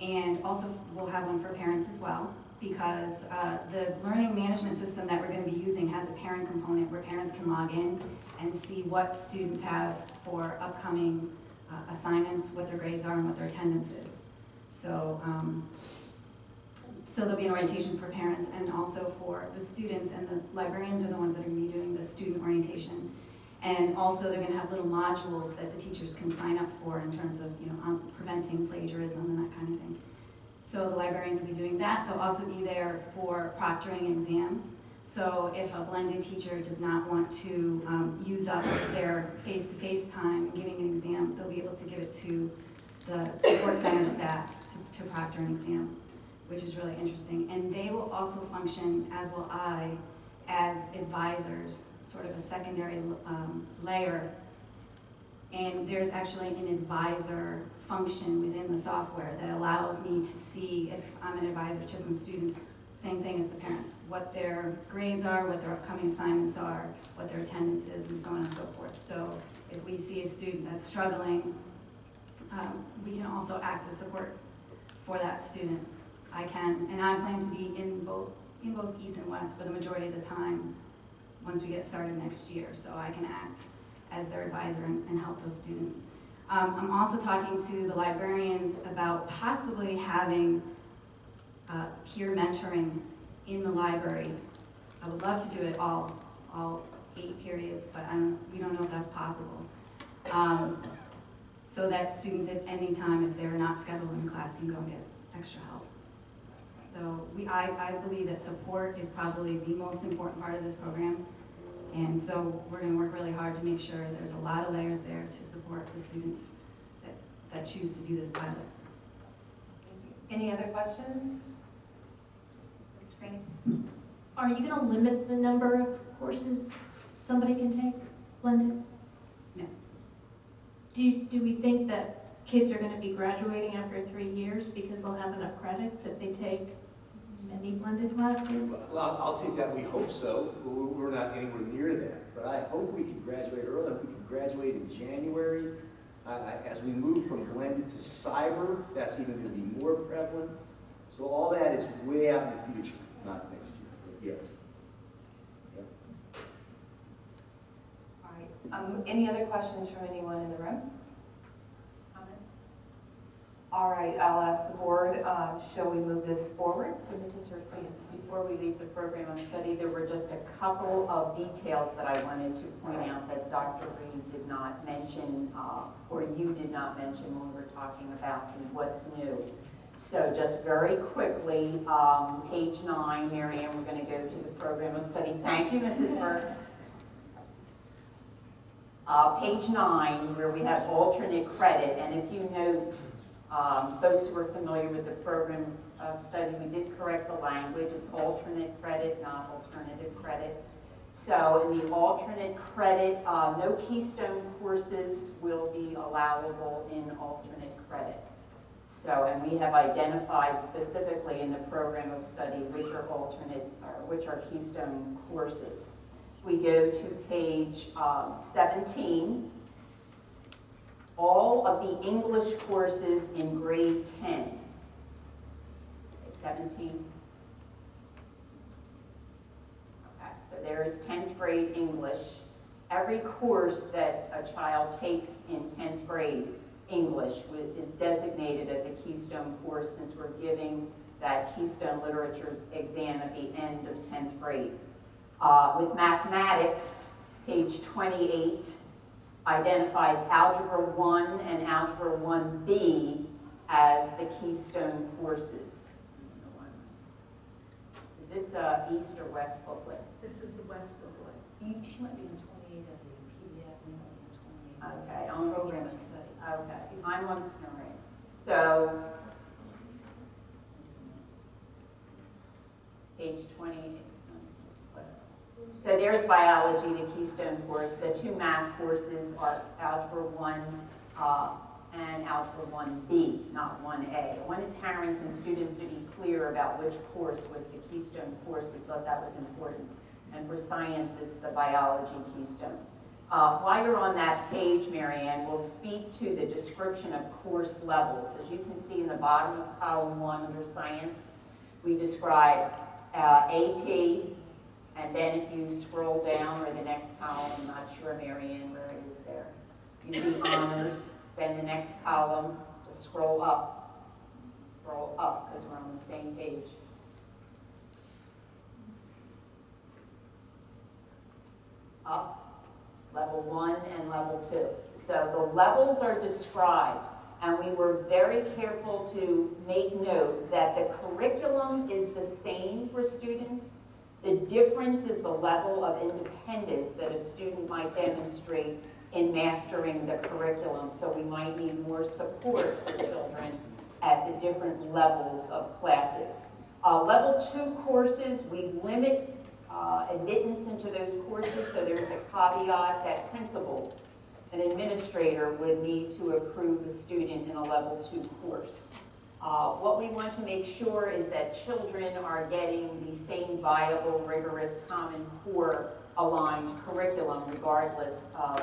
And also we'll have one for parents as well, because the learning management system that we're going to be using has a parent component where parents can log in and see what students have for upcoming assignments, what their grades are, and what their attendance is. So, so there'll be an orientation for parents and also for the students, and the librarians are the ones that are going to be doing the student orientation. And also they're going to have little modules that the teachers can sign up for in terms of, you know, preventing plagiarism and that kind of thing. So the librarians will be doing that. They'll also be there for proctoring exams. So if a blended teacher does not want to use up their face-to-face time giving an exam, they'll be able to give it to the support center staff to proctor an exam, which is really interesting. And they will also function, as will I, as advisors, sort of a secondary layer. And there's actually an advisor function within the software that allows me to see, if I'm an advisor to some students, same thing as the parents, what their grades are, what their upcoming assignments are, what their attendance is, and so on and so forth. So if we see a student that's struggling, we can also act as support for that student. I plan to be in both East and West for the majority of the time once we get started next year, so I can act as their advisor and help those students. I'm also talking to the librarians about possibly having peer mentoring in the library. I would love to do it all 8 periods, but we don't know if that's possible. So that students at any time, if they're not scheduled in class, can go and get extra help. So I believe that support is probably the most important part of this program. And so we're going to work really hard to make sure there's a lot of layers there to support the students that choose to do this pilot. Any other questions? Ms. Frank? Are you going to limit the number of courses somebody can take blended? No. Do we think that kids are going to be graduating after 3 years because they'll have enough credits if they take many blended classes? Well, I'll take that. We hope so. We're not anywhere near that. But I hope we can graduate early. We can graduate in January. As we move from blended to cyber, that's even going to be more prevalent. So all that is way out in the future, not next year. But yes. Yep. All right. Any other questions from anyone in the room? Comments? All right, I'll ask the board, shall we move this forward? So Mrs. Hertzog, before we leave the program of study, there were just a couple of details that I wanted to point out that Dr. Reed did not mention, or you did not mention when we were talking about the what's new. So just very quickly, page 9, Mary Ann, we're going to go to the program of study. Thank you, Mrs. Burke. Page 9, where we have alternate credit, and if you note, folks who are familiar with the program study, we did correct the language. It's alternate credit, not alternative credit. So in the alternate credit, no Keystone courses will be allowable in alternate credit. So, and we have identified specifically in the program of study which are which are keystone courses. We go to page 17. All of the English courses in grade 10. Okay, 17. Okay, so there is 10th grade English. Every course that a child takes in 10th grade English is designated as a keystone course, since we're giving that keystone literature exam at the end of 10th grade. With mathematics, page 28 identifies Algebra 1 and Algebra 1B as the keystone courses. Is this East or West booklet? This is the West booklet. She might be in 28 of the PDF, we might be in 28. Okay, on Program of study. Okay, I'm on, all right. So, page 20. So there's biology, the keystone course. The two math courses are Algebra 1 and Algebra 1B, not 1A. I wanted parents and students to be clear about which course was the keystone course. We thought that was important. And for science, it's the biology keystone. While you're on that page, Marianne, we'll speak to the description of course levels. As you can see in the bottom of column 1 under science, we describe AP, and then if you scroll down, or the next column, I'm not sure, Marianne, where it is there. You see honors, then the next column, just scroll up, because we're on the same page. Up, level 1 and level 2. So the levels are described, and we were very careful to make note that the curriculum is the same for students. The difference is the level of independence that a student might demonstrate in mastering the curriculum. So we might need more support for children at the different levels of classes. Level 2 courses, we limit admittance into those courses, so there's a caveat that principals, an administrator, would need to approve the student in a level 2 course. What we want to make sure is that children are getting the same viable, rigorous, Common Core aligned curriculum regardless of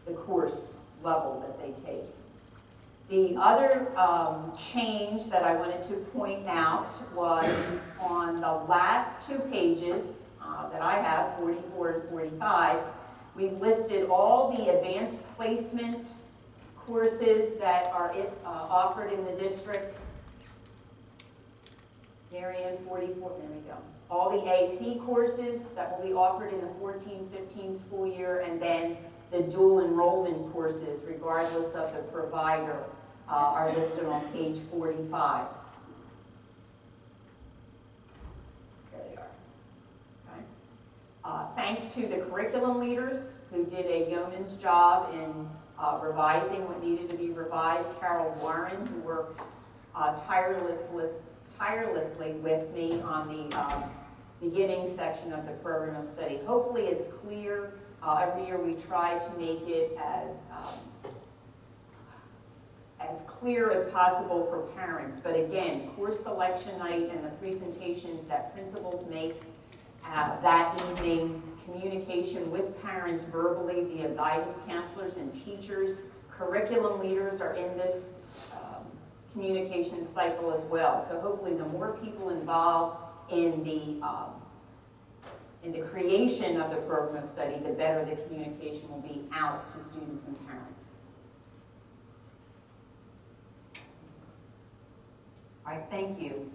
the course level that they take. The other change that I wanted to point out was on the last 2 pages that I have, 44 and 45, we've listed all the advanced placement courses that are offered in the district. Marianne, 44, there we go. All the AP courses that will be offered in the 14-15 school year, and then the dual enrollment courses, regardless of the provider, are listed on page 45. There they are. Okay. Thanks to the curriculum leaders who did a yeoman's job in revising what needed to be revised. Carol Warren, who worked tirelessly with me on the beginning section of the program of study. Hopefully it's clear. Every year we try to make it as clear as possible for parents. But again, course selection night and the presentations that principals make that evening, communication with parents verbally via guidance counselors and teachers. Curriculum leaders are in this communication cycle as well. So hopefully the more people involved in the creation of the program of study, the better the communication will be out to students and parents. All right, thank you.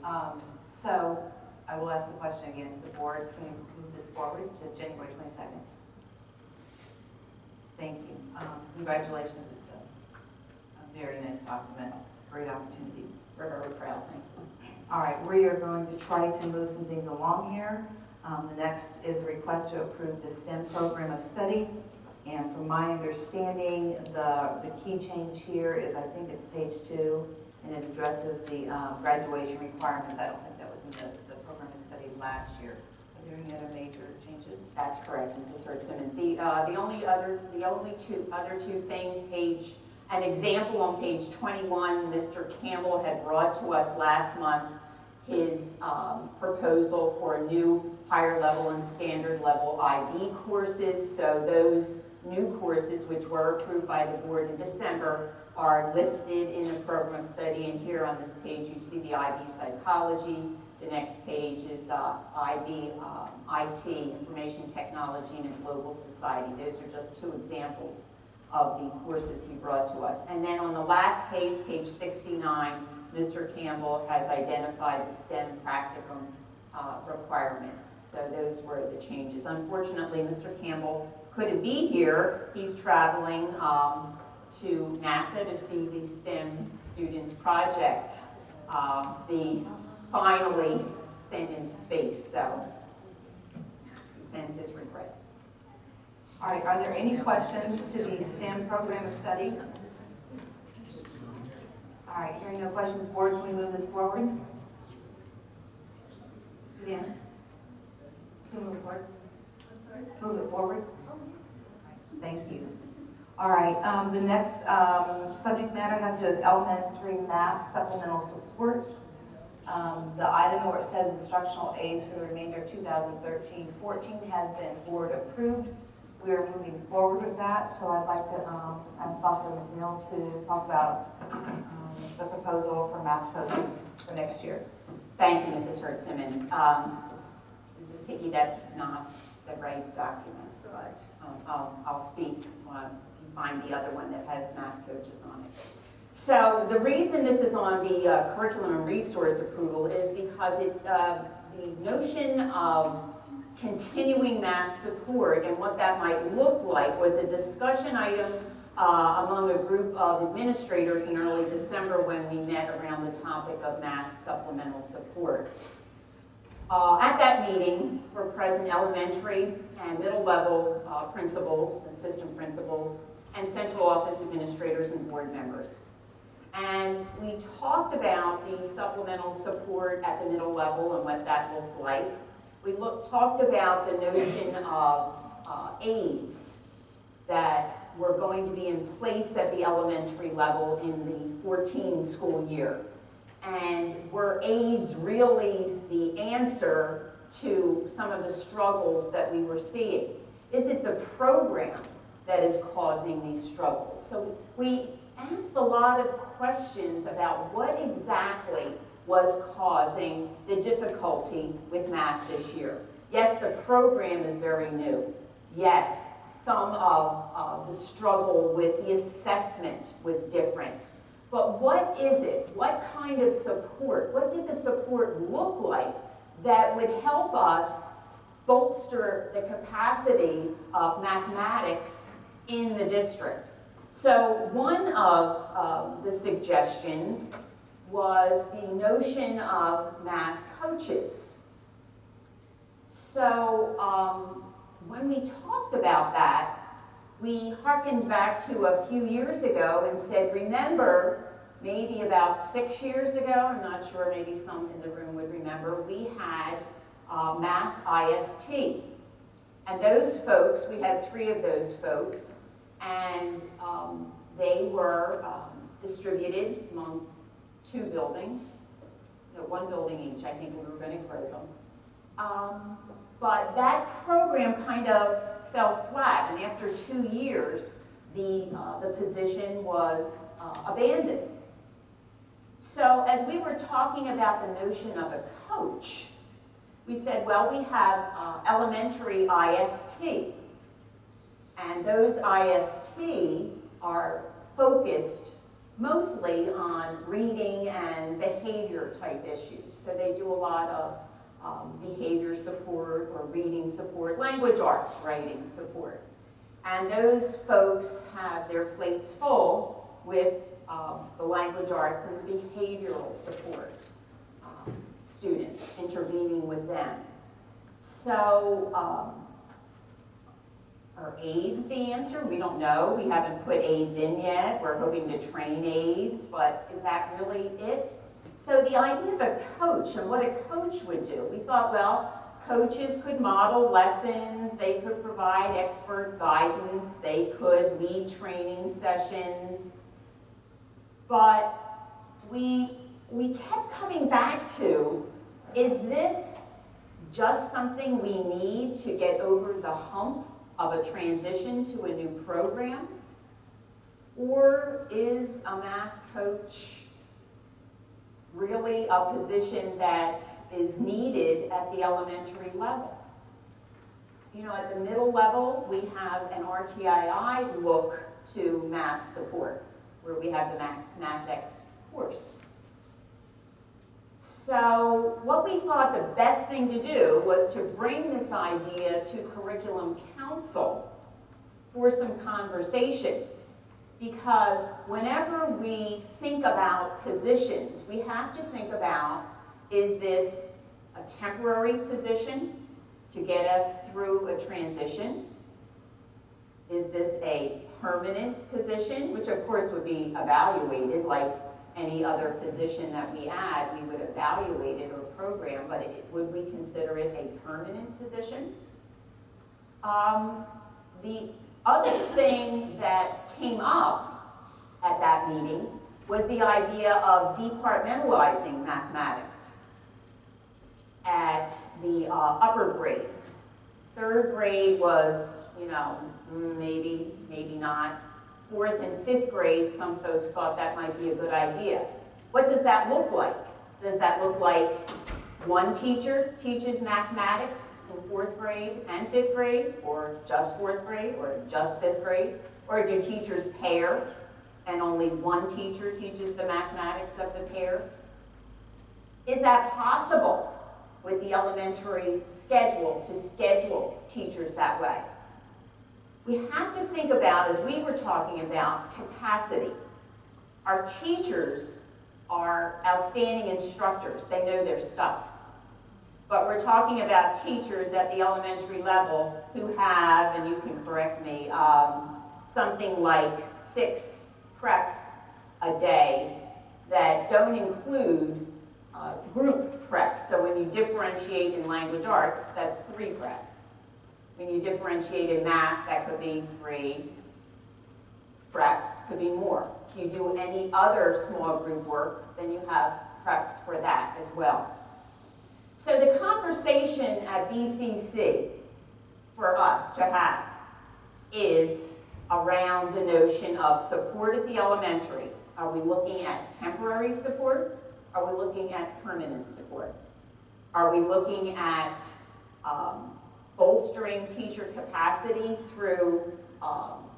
So I will ask the question again to the board. Can we move this forward to January 22nd? Thank you. Congratulations. It's a very nice document. Great opportunities. We're very proud, thank you. All right, we are going to try to move some things along here. The next is a request to approve the STEM program of study. And from my understanding, the key change here is, I think it's page 2, and it addresses the graduation requirements. I don't think that was in the program of study last year. Are there any other major changes? That's correct, Mrs. Hurd-Simmons. The only two things, page An example on page 21, Mr. Campbell had brought to us last month his proposal for new higher level and standard level IB courses. So those new courses, which were approved by the board in December, are listed in the program of study. And here on this page, you see the IB psychology. The next page is IB IT, information technology and a global society. Those are just two examples of the courses he brought to us. And then on the last page, page 69, Mr. Campbell has identified the STEM practicum requirements. So those were the changes. Unfortunately, Mr. Campbell couldn't be here. He's traveling to NASA to see the STEM students project be finally sent into space. So he sends his regrets. All right, are there any questions to the STEM program of study? All right, hearing no questions, board, can we move this forward? Suzanne? Can we move it forward? Move it forward? Thank you. All right, the next subject matter has to do with elementary math supplemental support. The item where it says instructional aids for the remainder of 2013-14 has been board approved. We are moving forward with that, so I'd like to ask Dr. McNeil to talk about the proposal for math coaches for next year. Thank you, Mrs. Hurt-Simmons. Mrs. Hickey, that's not the right document, but I'll speak when you find the other one that has math coaches on it. So the reason this is on the curriculum and resource approval is because the notion of continuing math support and what that might look like was a discussion item among a group of administrators in early December when we met around the topic of math supplemental support. At that meeting were present elementary and middle level principals, assistant principals, and central office administrators and board members. And we talked about the supplemental support at the middle level and what that looked like. We talked about the notion of aids that were going to be in place at the elementary level in the 14 school year. And were aids really the answer to some of the struggles that we were seeing? Is it the program that is causing these struggles? So we asked a lot of questions about what exactly was causing the difficulty with math this year. Yes, the program is very new. Yes, some of the struggle with the assessment was different. But what is it? What kind of support? What did the support look like that would help us bolster the capacity of mathematics in the district? So one of the suggestions was the notion of math coaches. So when we talked about that, we hearkened back to a few years ago and said, remember, maybe about 6 years ago, I'm not sure, maybe some in the room would remember, we had math IST. And those folks, we had 3 of those folks, and they were distributed among 2 buildings, no, 1 building each. I think we were going to grow them. But that program kind of fell flat, and after 2 years, the position was abandoned. So as we were talking about the notion of a coach, we said, well, we have elementary IST, and those IST are focused mostly on reading and behavior type issues. So they do a lot of behavior support or reading support, language arts writing support. And those folks have their plates full with the language arts and the behavioral support students, intervening with them. So are aids the answer? We don't know. We haven't put aids in yet. We're hoping to train aids, but is that really it? So the idea of a coach and what a coach would do, we thought, well, coaches could model lessons, they could provide expert guidance, they could lead training sessions, But we kept coming back to, is this just something we need to get over the hump of a transition to a new program? Or is a math coach really a position that is needed at the elementary level? You know, at the middle level, we have an RTII look to math support, where we have the MathX course. So what we thought the best thing to do was to bring this idea to Curriculum Council for some conversation. Because whenever we think about positions, we have to think about, is this a temporary position to get us through a transition? Is this a permanent position, which of course would be evaluated like any other position that we add, we would evaluate it or program, but would we consider it a permanent position? The other thing that came up at that meeting was the idea of departmentalizing mathematics at the upper grades. Third grade was, you know, maybe not. Fourth and fifth grade, some folks thought that might be a good idea. What does that look like? Does that look like one teacher teaches mathematics in fourth grade and fifth grade, or just fourth grade, or just fifth grade? Or do teachers pair and only one teacher teaches the mathematics of the pair? Is that possible with the elementary schedule, to schedule teachers that way? We have to think about, as we were talking about, capacity. Our teachers are outstanding instructors. They know their stuff. But we're talking about teachers at the elementary level who have, and you can correct me, something like 6 preps a day that don't include group preps. So when you differentiate in language arts, that's 3 preps. When you differentiate in math, that could be 3 preps, could be more. If you do any other small group work, then you have preps for that as well. So the conversation at BCC for us to have is around the notion of support at the elementary. Are we looking at temporary support? Are we looking at permanent support? Are we looking at bolstering teacher capacity through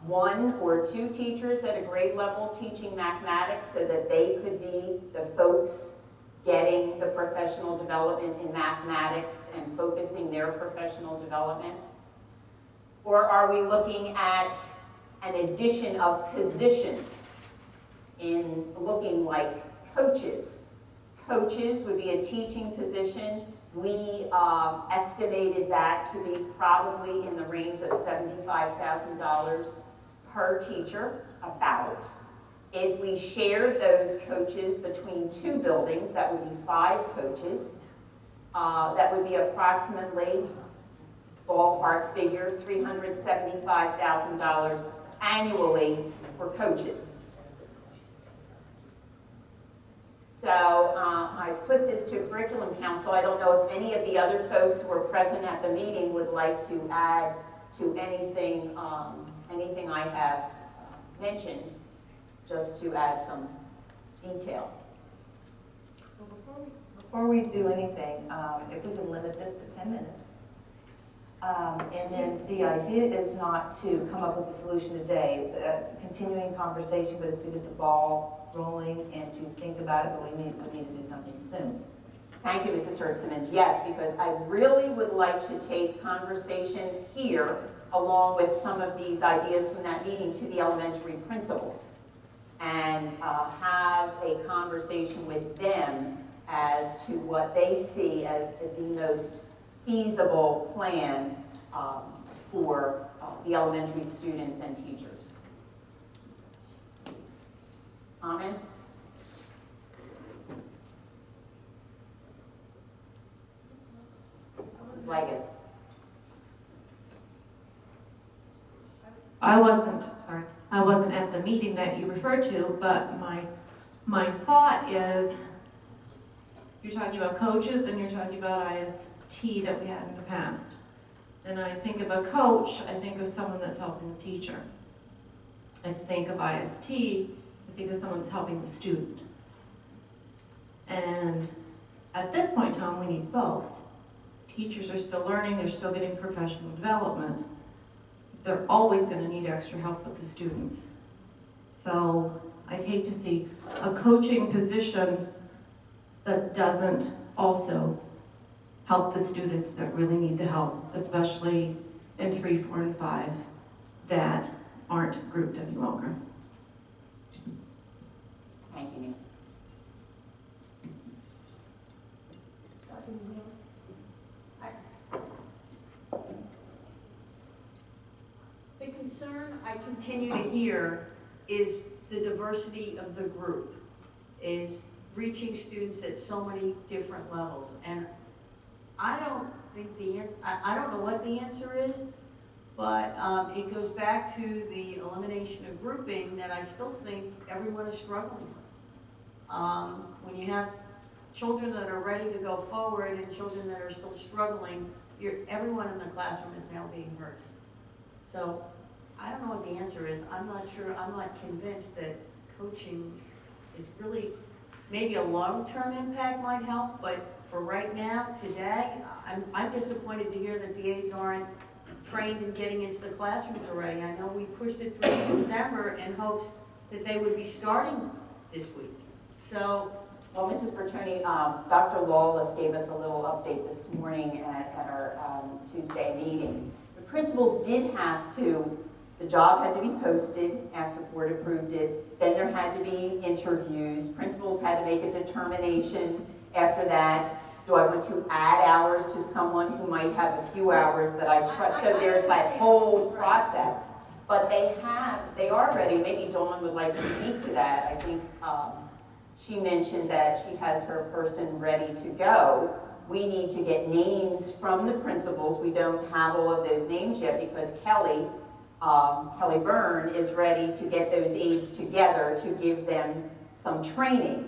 1 or 2 teachers at a grade level teaching mathematics so that they could be the folks getting the professional development in mathematics and focusing their professional development? Or are we looking at an addition of positions in looking like coaches? Coaches would be a teaching position. We estimated that to be probably in the range of $75,000 per teacher, about. If we shared those coaches between 2 buildings, that would be 5 coaches. That would be approximately, ballpark figure, $375,000 annually for coaches. So I put this to Curriculum Council. I don't know if any of the other folks who were present at the meeting would like to add to anything, anything I have mentioned, just to add some detail. Well, before we do anything, if we could limit this to 10 minutes. And then the idea is not to come up with a solution today. It's a continuing conversation, but it's to get the ball rolling and to think about it, but we need to do something soon. Thank you, Mrs. Hertzemans. Yes, because I really would like to take conversation here, along with some of these ideas from that meeting, to the elementary principals, and have a conversation with them as to what they see as the most feasible plan for the elementary students and teachers. Comments? Mrs. Leggett. I wasn't at the meeting that you referred to, but my my thought is, you're talking about coaches and you're talking about IST that we had in the past. And I think of a coach, I think of someone that's helping the teacher. I think of IST, I think of someone that's helping the student. And at this point in time, we need both. Teachers are still learning, they're still getting professional development. They're always going to need extra help with the students. So I'd hate to see a coaching position that doesn't also help the students that really need the help, especially in 3, 4, and 5 that aren't grouped any longer. Thank you, Nancy. The concern I continue to hear is the diversity of the group, is reaching students at so many different levels. And I don't think I don't know what the answer is, but it goes back to the elimination of grouping that I still think everyone is struggling with. When you have children that are ready to go forward and children that are still struggling, everyone in the classroom is now being heard. So I don't know what the answer is. I'm not sure. I'm not convinced that coaching is really, maybe a long-term impact might help, but for right now, today, I'm disappointed to hear that the aides aren't trained in getting into the classrooms already. I know we pushed it through December in hopes that they would be starting this week. So, well, Mrs. Bertoni, Dr. Lawless gave us a little update this morning at our Tuesday meeting. The principals did have to, the job had to be posted after board approved it. Then there had to be interviews. Principals had to make a determination after that. Do I want to add hours to someone who might have a few hours that I trust? So there's that whole process. But they are ready. Maybe Dawn would like to speak to that. I think she mentioned that she has her person ready to go. We need to get names from the principals. We don't have all of those names yet because Kelly Byrne is ready to get those aides together to give them some training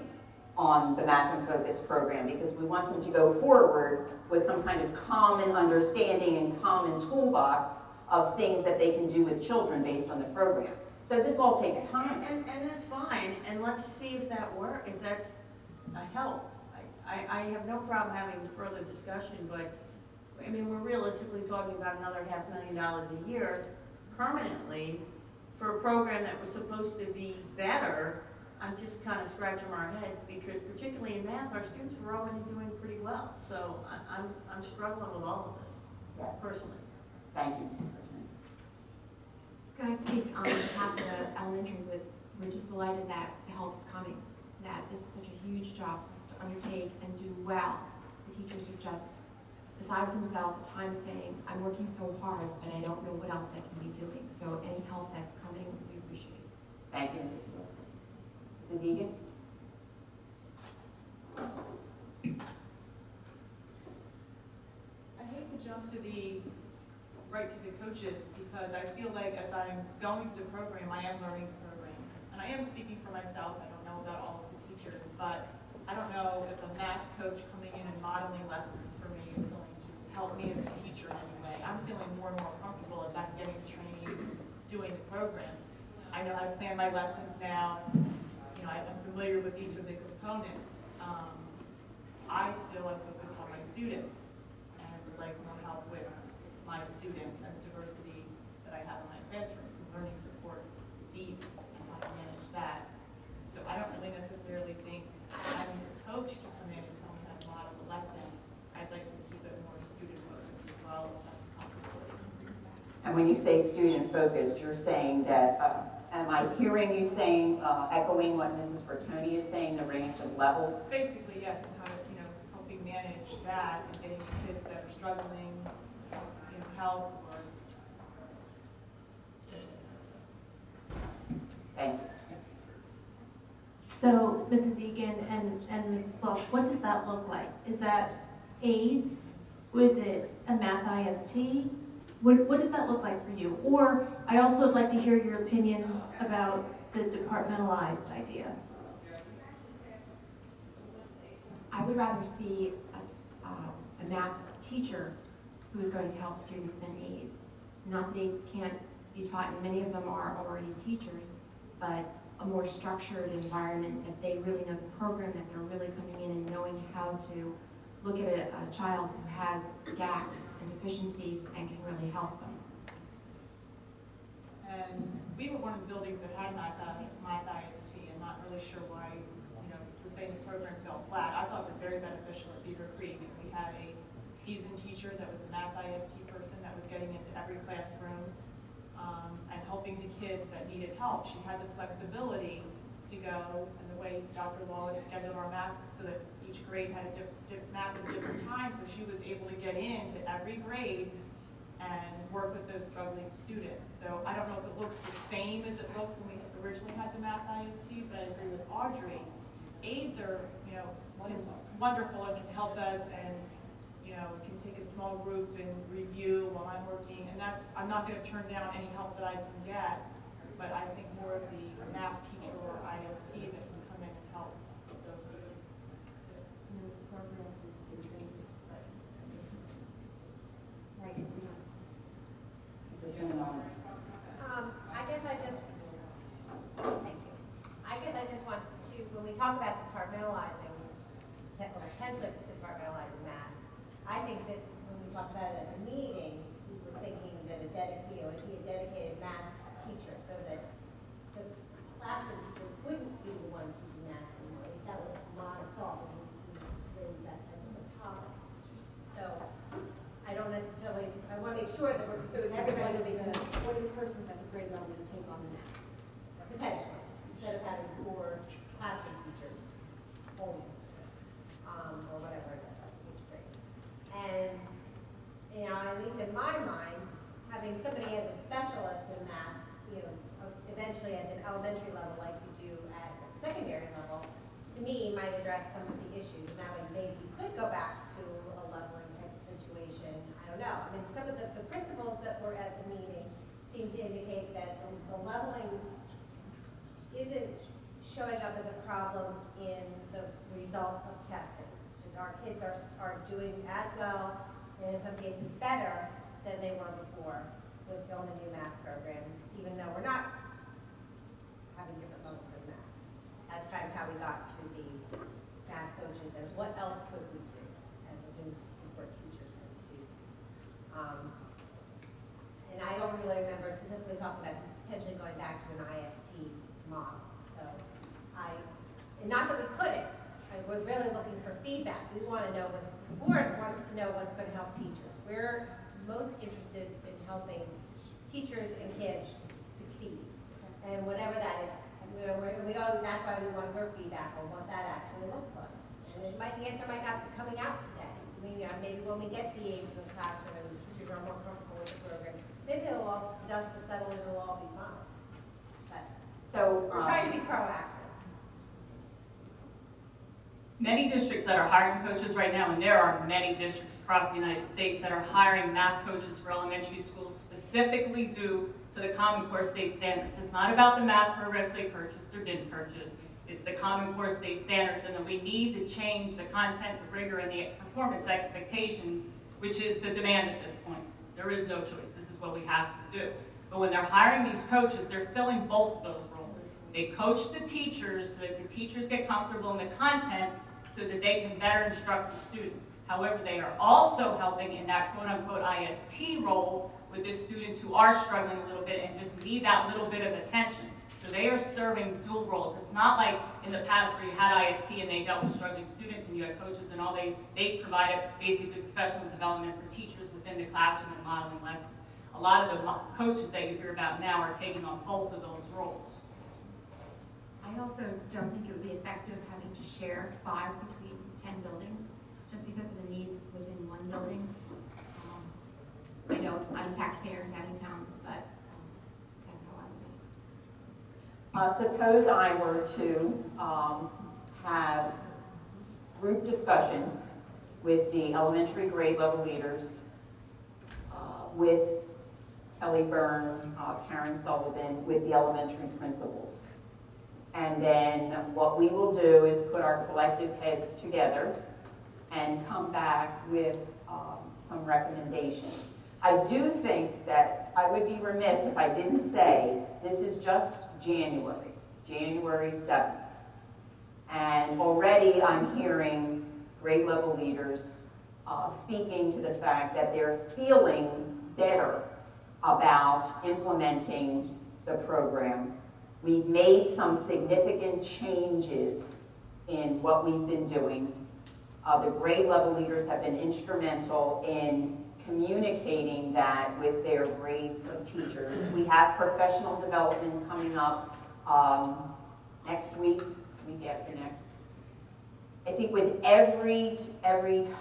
on the Math and Focus program, because we want them to go forward with some kind of common understanding and common toolbox of things that they can do with children based on the program. So this all takes time. And that's fine, and let's see if that works, if that's a help. I have no problem having further discussion, but I mean, we're realistically talking about another $500,000 a year permanently for a program that was supposed to be better. I'm just kind of scratching our heads because particularly in math, our students were already doing pretty well. So I'm struggling with all of this, Yes. personally. Thank you, Mrs. President. Can I speak on behalf of the elementary? We're just delighted that the help is coming, that this is such a huge job for us to undertake and do well. The teachers are just beside themselves at times saying, I'm working so hard, but I don't know what else I can be doing. So any help that's coming, we appreciate. Thank you, Mrs. Wilson. Mrs. Egan? I hate to jump to right to the coaches because I feel like as I'm going through the program, I am learning the program. And I am speaking for myself. I don't know about all of the teachers, but I don't know if a math coach coming in and modeling lessons for me is going to help me as a teacher in any way. I'm feeling more and more comfortable as I'm getting the training doing the program. I know how to plan my lessons now. You know, I'm familiar with each of the components. I still am focused on my students and would like more help with my students and the diversity that I have in my classroom, learning support, deep, and how to manage that. So I don't really necessarily think I need a coach to come in and tell me how to model the lesson. I'd like to keep it more student focused as well, if that's a possibility. And when you say student focused, you're saying that, am I hearing you saying, echoing what Mrs. Bertoni is saying, the range of levels? Basically, yes, and how to, helping manage that and getting the kids that are struggling, help or. Thank you. So, Mrs. Egan and Mrs. Welch, what does that look like? Is that aides? Was it a math IST? What does that look like for you? Or I also would like to hear your opinions about the departmentalized idea. I would rather see a math teacher who is going to help students than aides. Not that aides can't be taught, and many of them are already teachers, but a more structured environment that they really know the program, that they're really coming in and knowing how to look at a child who has gaps and deficiencies and can really help them. And we were one of the buildings that had math IST, and not really sure why, sustaining the program fell flat. I thought it was very beneficial at Beaver Creek. We had a seasoned teacher that was a math IST person that was getting into every classroom and helping the kids that needed help. She had the flexibility to go, and the way Dr. Wallace scheduled our math so that each grade had a math at different times, so she was able to get into every grade and work with those struggling students. So I don't know if it looks the same as it looked when we originally had the math IST, but I agree with Audrey. Aides are, wonderful and can help us, and can take a small group and review while I'm working. And I'm not going to turn down any help that I can get, but I think more of the math teacher or IST that can come in and help those kids. Right. I just want to, when we talk about departmentalizing, or potentially departmentalizing math, I think that when we talked about it at the meeting, we were thinking that it would be a dedicated math teacher, so that the classroom teacher wouldn't be the one teaching math anymore. At least that was my thought when we raised that type of a topic. So I don't necessarily, I want to make sure that we're considering everybody to be the What are the persons at the grade level to take on the math? potential, instead of having 4 classroom teachers only, or whatever it is, each grade. And, at least in my mind, having somebody as a specialist in math, eventually at an elementary level like you do at the secondary level, to me, might address some of the issues. And that way maybe we could go back to a leveling type of situation. I don't know. I mean, some of the principals that were at the meeting seem to indicate that the leveling isn't showing up as a problem in the results of testing. And our kids are doing as well, and in some cases better, than they were before with on the new math program, even though we're not having different levels of math. That's kind of how we got to the math coaches and what else could we do as a means to support teachers and students. And I don't really remember specifically talking about potentially going back to an IST model. So and not that we couldn't, we're really looking for feedback. We want to know the board wants to know what's going to help teachers. We're most interested in helping teachers and kids succeed. And whatever that is, that's why we want your feedback on what that actually looks like. And the answer might not be coming out today. Maybe when we get the aides in the classroom and the teachers are more comfortable with the program, maybe dust will settle and it'll all be fine. But we're trying to be proactive. Many districts that are hiring coaches right now, and there are many districts across the United States that are hiring math coaches for elementary schools specifically due to the Common Core state standards. It's not about the math programs they purchased or didn't purchase. It's the Common Core state standards, and that we need to change the content, the rigor, and the performance expectations, which is the demand at this point. There is no choice. This is what we have to do. But when they're hiring these coaches, they're filling both of those roles. They coach the teachers so that the teachers get comfortable in the content so that they can better instruct the students. However, they are also helping in that quote-unquote IST role with the students who are struggling a little bit and just need that little bit of attention. So they are serving dual roles. It's not like in the past where you had IST and they dealt with struggling students and you had coaches and all they provided basically professional development for teachers within the classroom and modeling lessons. A lot of the coaches that you hear about now are taking on both of those roles. I also don't think it would be effective having to share files between 10 buildings, just because of the needs within one building. I know I'm a taxpayer in Downtown, but that's how I feel. Suppose I were to have group discussions with the elementary grade level leaders, with Kelly Byrne, Karen Sullivan, with the elementary principals. And then what we will do is put our collective heads together and come back with some recommendations. I do think that I would be remiss if I didn't say this is just January 7th. And already I'm hearing grade level leaders speaking to the fact that they're feeling better about implementing the program. We've made some significant changes in what we've been doing. The grade level leaders have been instrumental in communicating that with their grades of teachers. We have professional development coming up next week after next. I think with every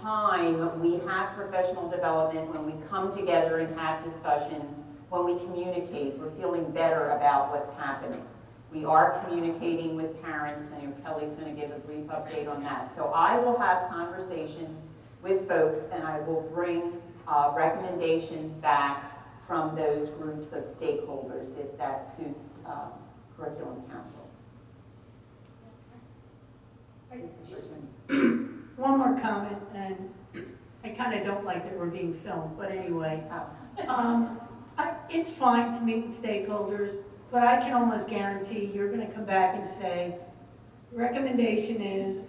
time we have professional development, when we come together and have discussions, when we communicate, we're feeling better about what's happening. We are communicating with parents, and Kelly's going to give a brief update on that. So I will have conversations with folks, and I will bring recommendations back from those groups of stakeholders if that suits Curriculum Council. One more comment, and I kind of don't like that we're being filmed, but anyway. It's fine to meet with stakeholders, but I can almost guarantee you're going to come back and say, recommendation is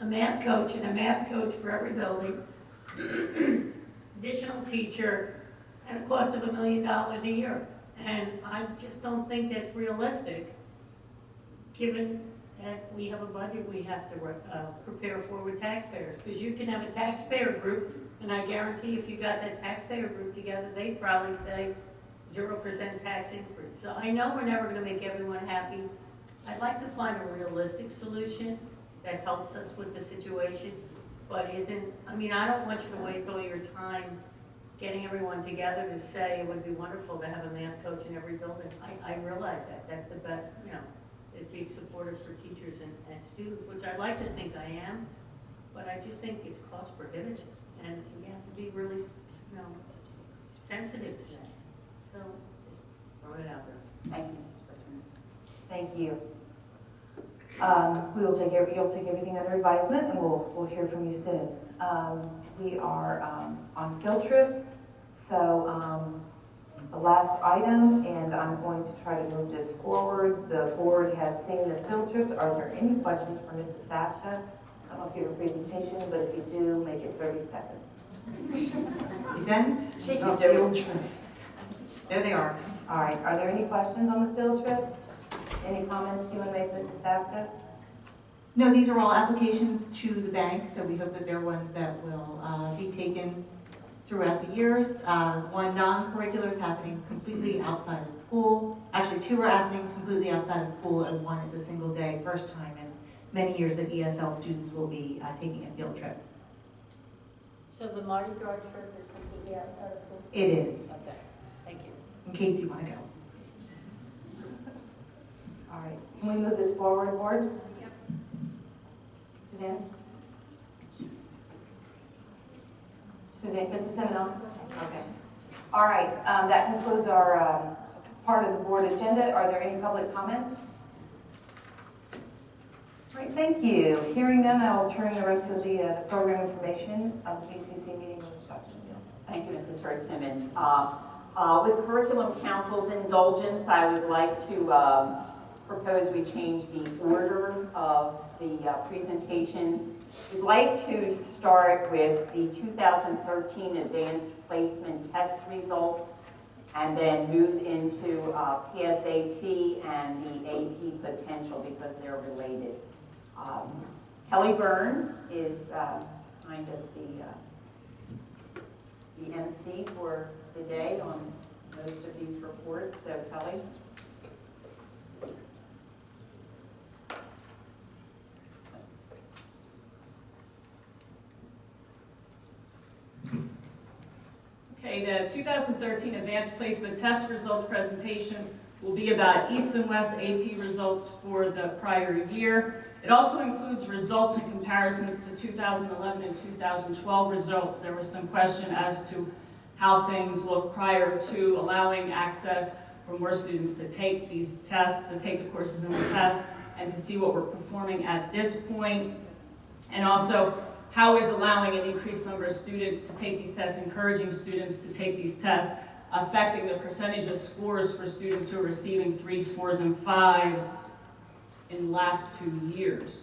a math coach and a math coach for every building, additional teacher, and a cost of $1 million a year. And I just don't think that's realistic, given that we have a budget we have to prepare for with taxpayers. Because you can have a taxpayer group, and I guarantee if you got that taxpayer group together, they'd probably say 0% tax increase. So I know we're never going to make everyone happy. I'd like to find a realistic solution that helps us with the situation, but isn't, I mean, I don't want you to waste all your time getting everyone together to say it would be wonderful to have a math coach in every building. I realize that. That's the best, is being supportive for teachers and students, which I like to think I am, but I just think it's cost prohibitive, and you have to be really, sensitive to that. So, just throwing it out there. Thank you, Mrs. Bertrand. Thank you. You'll take everything under advisement, and we'll hear from you soon. We are on field trips, so the last item, and I'm going to try to move this forward. The board has seen the field trips. Are there any questions for Mrs. Saska? I don't know if you have a presentation, but if you do, make it 30 seconds. Present She can the do it. field trips. There they are. All right, are there any questions on the field trips? Any comments you want to make, Mrs. Saska? No, these are all applications to the bank, so we hope that they're ones that will be taken throughout the years. One non-curricular is happening completely outside of school. Actually, two are happening completely outside of school, and one is a single day, first time in many years that ESL students will be taking a field trip. So the Mardi Gras trip is completely outside of school? It is, Okay, thank you. in case you want to go. All right, can we move this forward, board? Yep. Suzanne? Suzanne, Mrs. Seminole? Okay. All right, that concludes our part of the board agenda. Are there any public comments? All right, thank you. Hearing none, I'll turn the rest of the program information of the BCC meeting over to Dr. Neal. Thank you, Mrs. Hurd-Simmons. With Curriculum Council's indulgence, I would like to propose we change the order of the presentations. We'd like to start with the 2013 Advanced Placement Test results and then move into PSAT and the AP potential because they're related. Kelly Byrne is kind of the MC for the day on most of these reports. So Kelly. Okay, the 2013 Advanced Placement Test Results presentation will be about East and West AP results for the prior year. It also includes results and comparisons to 2011 and 2012 results. There was some question as to how things look prior to allowing access for more students to take these tests, to take the courses in the test, and to see what we're performing at this point. And also how is allowing an increased number of students to take these tests, encouraging students to take these tests, affecting the percentage of scores for students who are receiving 3s, 4s, and 5s in the last 2 years.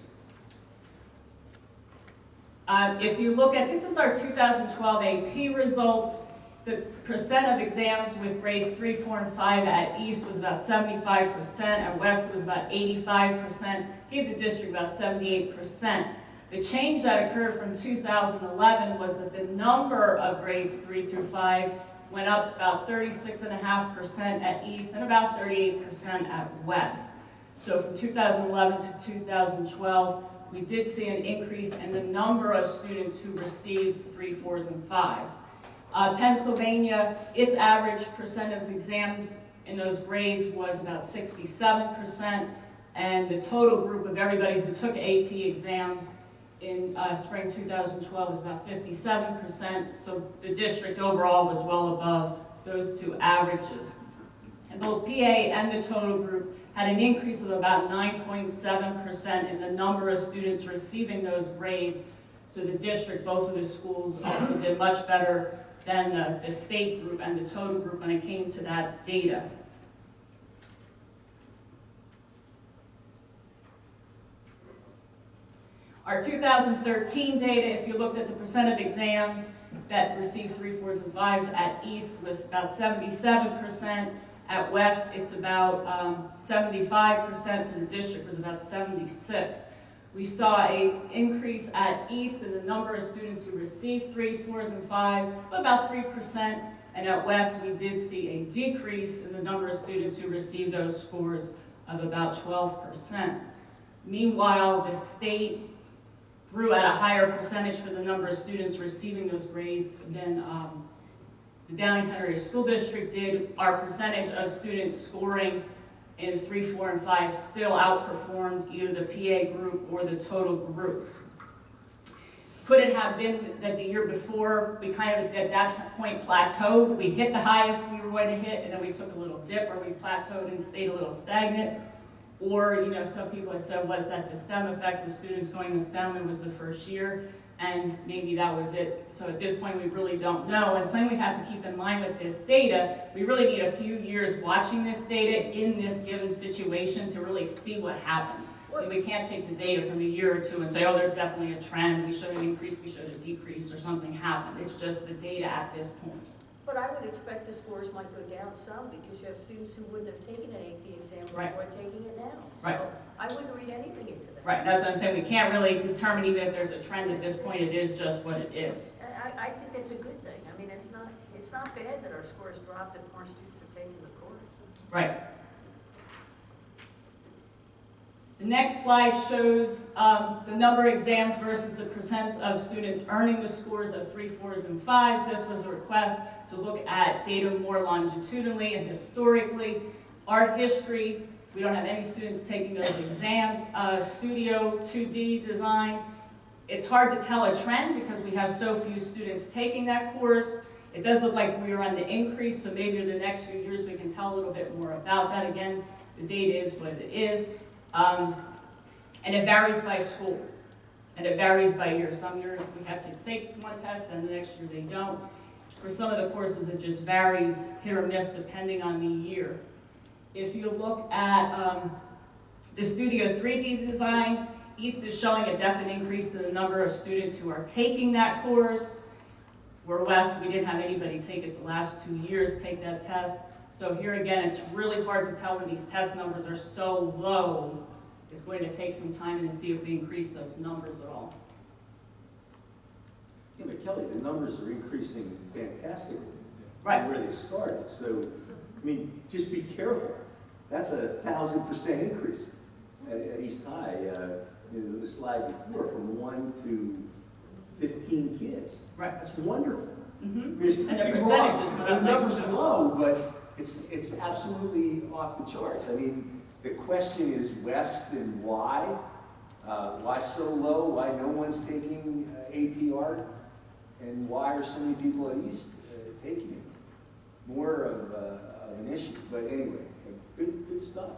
If you look at, this is our 2012 AP results. The percent of exams with grades 3, 4, and 5 at East was about 75%, at West it was about 85%, gave the district about 78%. The change that occurred from 2011 was that the number of grades 3 through 5 went up about 36.5% at East and about 38% at West. So from 2011 to 2012, we did see an increase in the number of students who received 3, 4s, and 5s. Pennsylvania, its average percent of exams in those grades was about 67%, and the total group of everybody who took AP exams in spring 2012 was about 57%, so the district overall was well above those two averages. And both PA and the total group had an increase of about 9.7% in the number of students receiving those grades, so the district, both of the schools, also did much better than the state group and the total group when it came to that data. Our 2013 data, if you looked at the percent of exams that received 3, 4s, and 5s at East, was about 77%. At West, it's about 75%. For the district, was about 76%. We saw an increase at East in the number of students who received 3s, 4s, and 5s, of about 3%. And at West, we did see a decrease in the number of students who received those scores of about 12%. Meanwhile, the state grew at a higher percentage for the number of students receiving those grades than the Downingtown Area School District did. Our percentage of students scoring in 3, 4, and 5 still outperformed either the PA group or the total group. Could it have been that the year before we kind of at that point plateaued? We hit the highest we were going to hit, and then we took a little dip, or we plateaued and stayed a little stagnant. Or, you know, some people have said, was that the STEM effect, the students going to STEM, it was the first year, and maybe that was it. So at this point, we really don't know. And something we have to keep in mind with this data, we really need a few years watching this data in this given situation to really see what happens. And we can't take the data from a year or two and say, oh, there's definitely a trend, we showed an increase, we showed a decrease, or something happened. It's just the data at this point. But I would expect the scores might go down some because you have students who wouldn't have taken an AP exam before taking it now. So Right. I wouldn't read anything into that. Right, that's what I'm saying. We can't really determine even if there's a trend at this point. It is just what it is. I think that's a good thing. I mean, it's not bad that our scores dropped if more students are taking the course. Right. The next slide shows the number of exams versus the percents of students earning the scores of 3, 4s, and 5s. This was a request to look at data more longitudinally and historically. Art history, we don't have any students taking those exams. Studio 2D design, it's hard to tell a trend because we have so few students taking that course. It does look like we are on the increase, so maybe in the next few years we can tell a little bit more about that. Again, the data is what it is. And it varies by school, and it varies by year. Some years we have kids take one test, and the next year they don't. For some of the courses, it just varies hit or miss depending on the year. If you look at the Studio 3D design, East is showing a definite increase in the number of students who are taking that course. Where West, we didn't have anybody take it the last 2 years, take that test. So here again, it's really hard to tell when these test numbers are so low. It's going to take some time to see if we increase those numbers at all. Yeah, but Kelly, the numbers are increasing fantastically. Right. Where they started. So, I mean, just be careful. That's a 1,000% increase at East High. In the slide before, from 1 to 15 kids. Right. That's wonderful. Mm-hmm. I mean, And the percentages the went up numbers next are low, but it's absolutely off the charts. I mean, the question is West and why? Why so low? Why no one's taking AP art? And why are so many people at East taking it? More of an issue, but anyway, good stuff.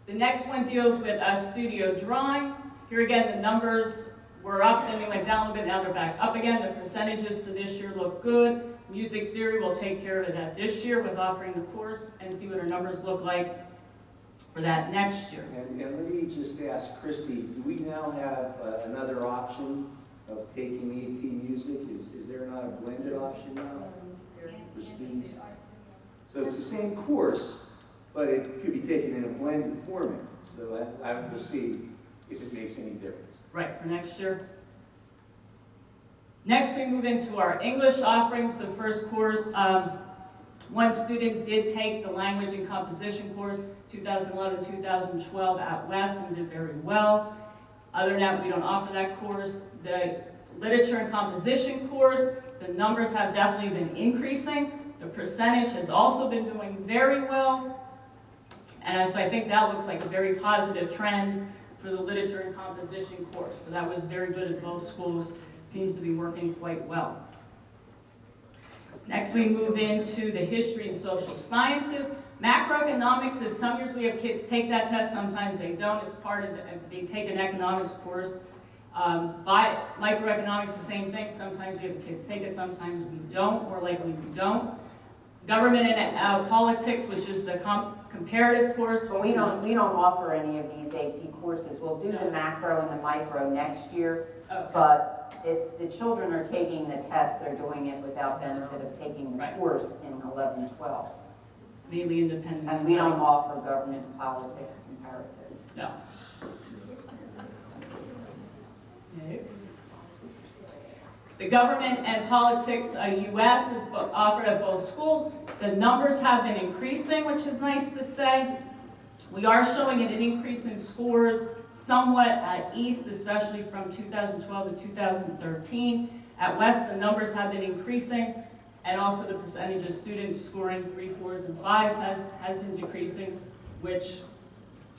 The next one deals with studio drawing. Here again, the numbers were up, then they went down a little bit, now they're back up again. The percentages for this year look good. Music theory will take care of that this year with offering the course and see what our numbers look like for that next year. And let me just ask Christy, do we now have another option of taking AP music? Is there not a blended option now for students? So it's the same course, but it could be taken in a blended format. So I will see if it makes any difference. Right, for next year. Next, we move into our English offerings. The first course, one student did take the language and composition course, 2011-2012 at West, and did very well. Other than that, we don't offer that course. The literature and composition course, the numbers have definitely been increasing. The percentage has also been doing very well. And so I think that looks like a very positive trend for the literature and composition course. So that was very good at both schools. Seems to be working quite well. Next, we move into the history and social sciences. Macroeconomics is, some years we have kids take that test, sometimes they don't. It's part of they take an economics course. Microeconomics, the same thing. Sometimes we have kids take it, sometimes we don't, more likely we don't. Government and politics, which is the comparative course. But we don't offer any of these AP courses. We'll do the macro and the micro next year. Okay. But if the children are taking the test, they're doing it without benefit of taking the course in 11, 12. Mainly independent. And we don't offer government and politics comparative. No. Next. The government and politics US is offered at both schools. The numbers have been increasing, which is nice to say. We are showing an increase in scores somewhat at East, especially from 2012 to 2013. At West, the numbers have been increasing, and also the percentage of students scoring 3, 4s, and 5s has been decreasing, which,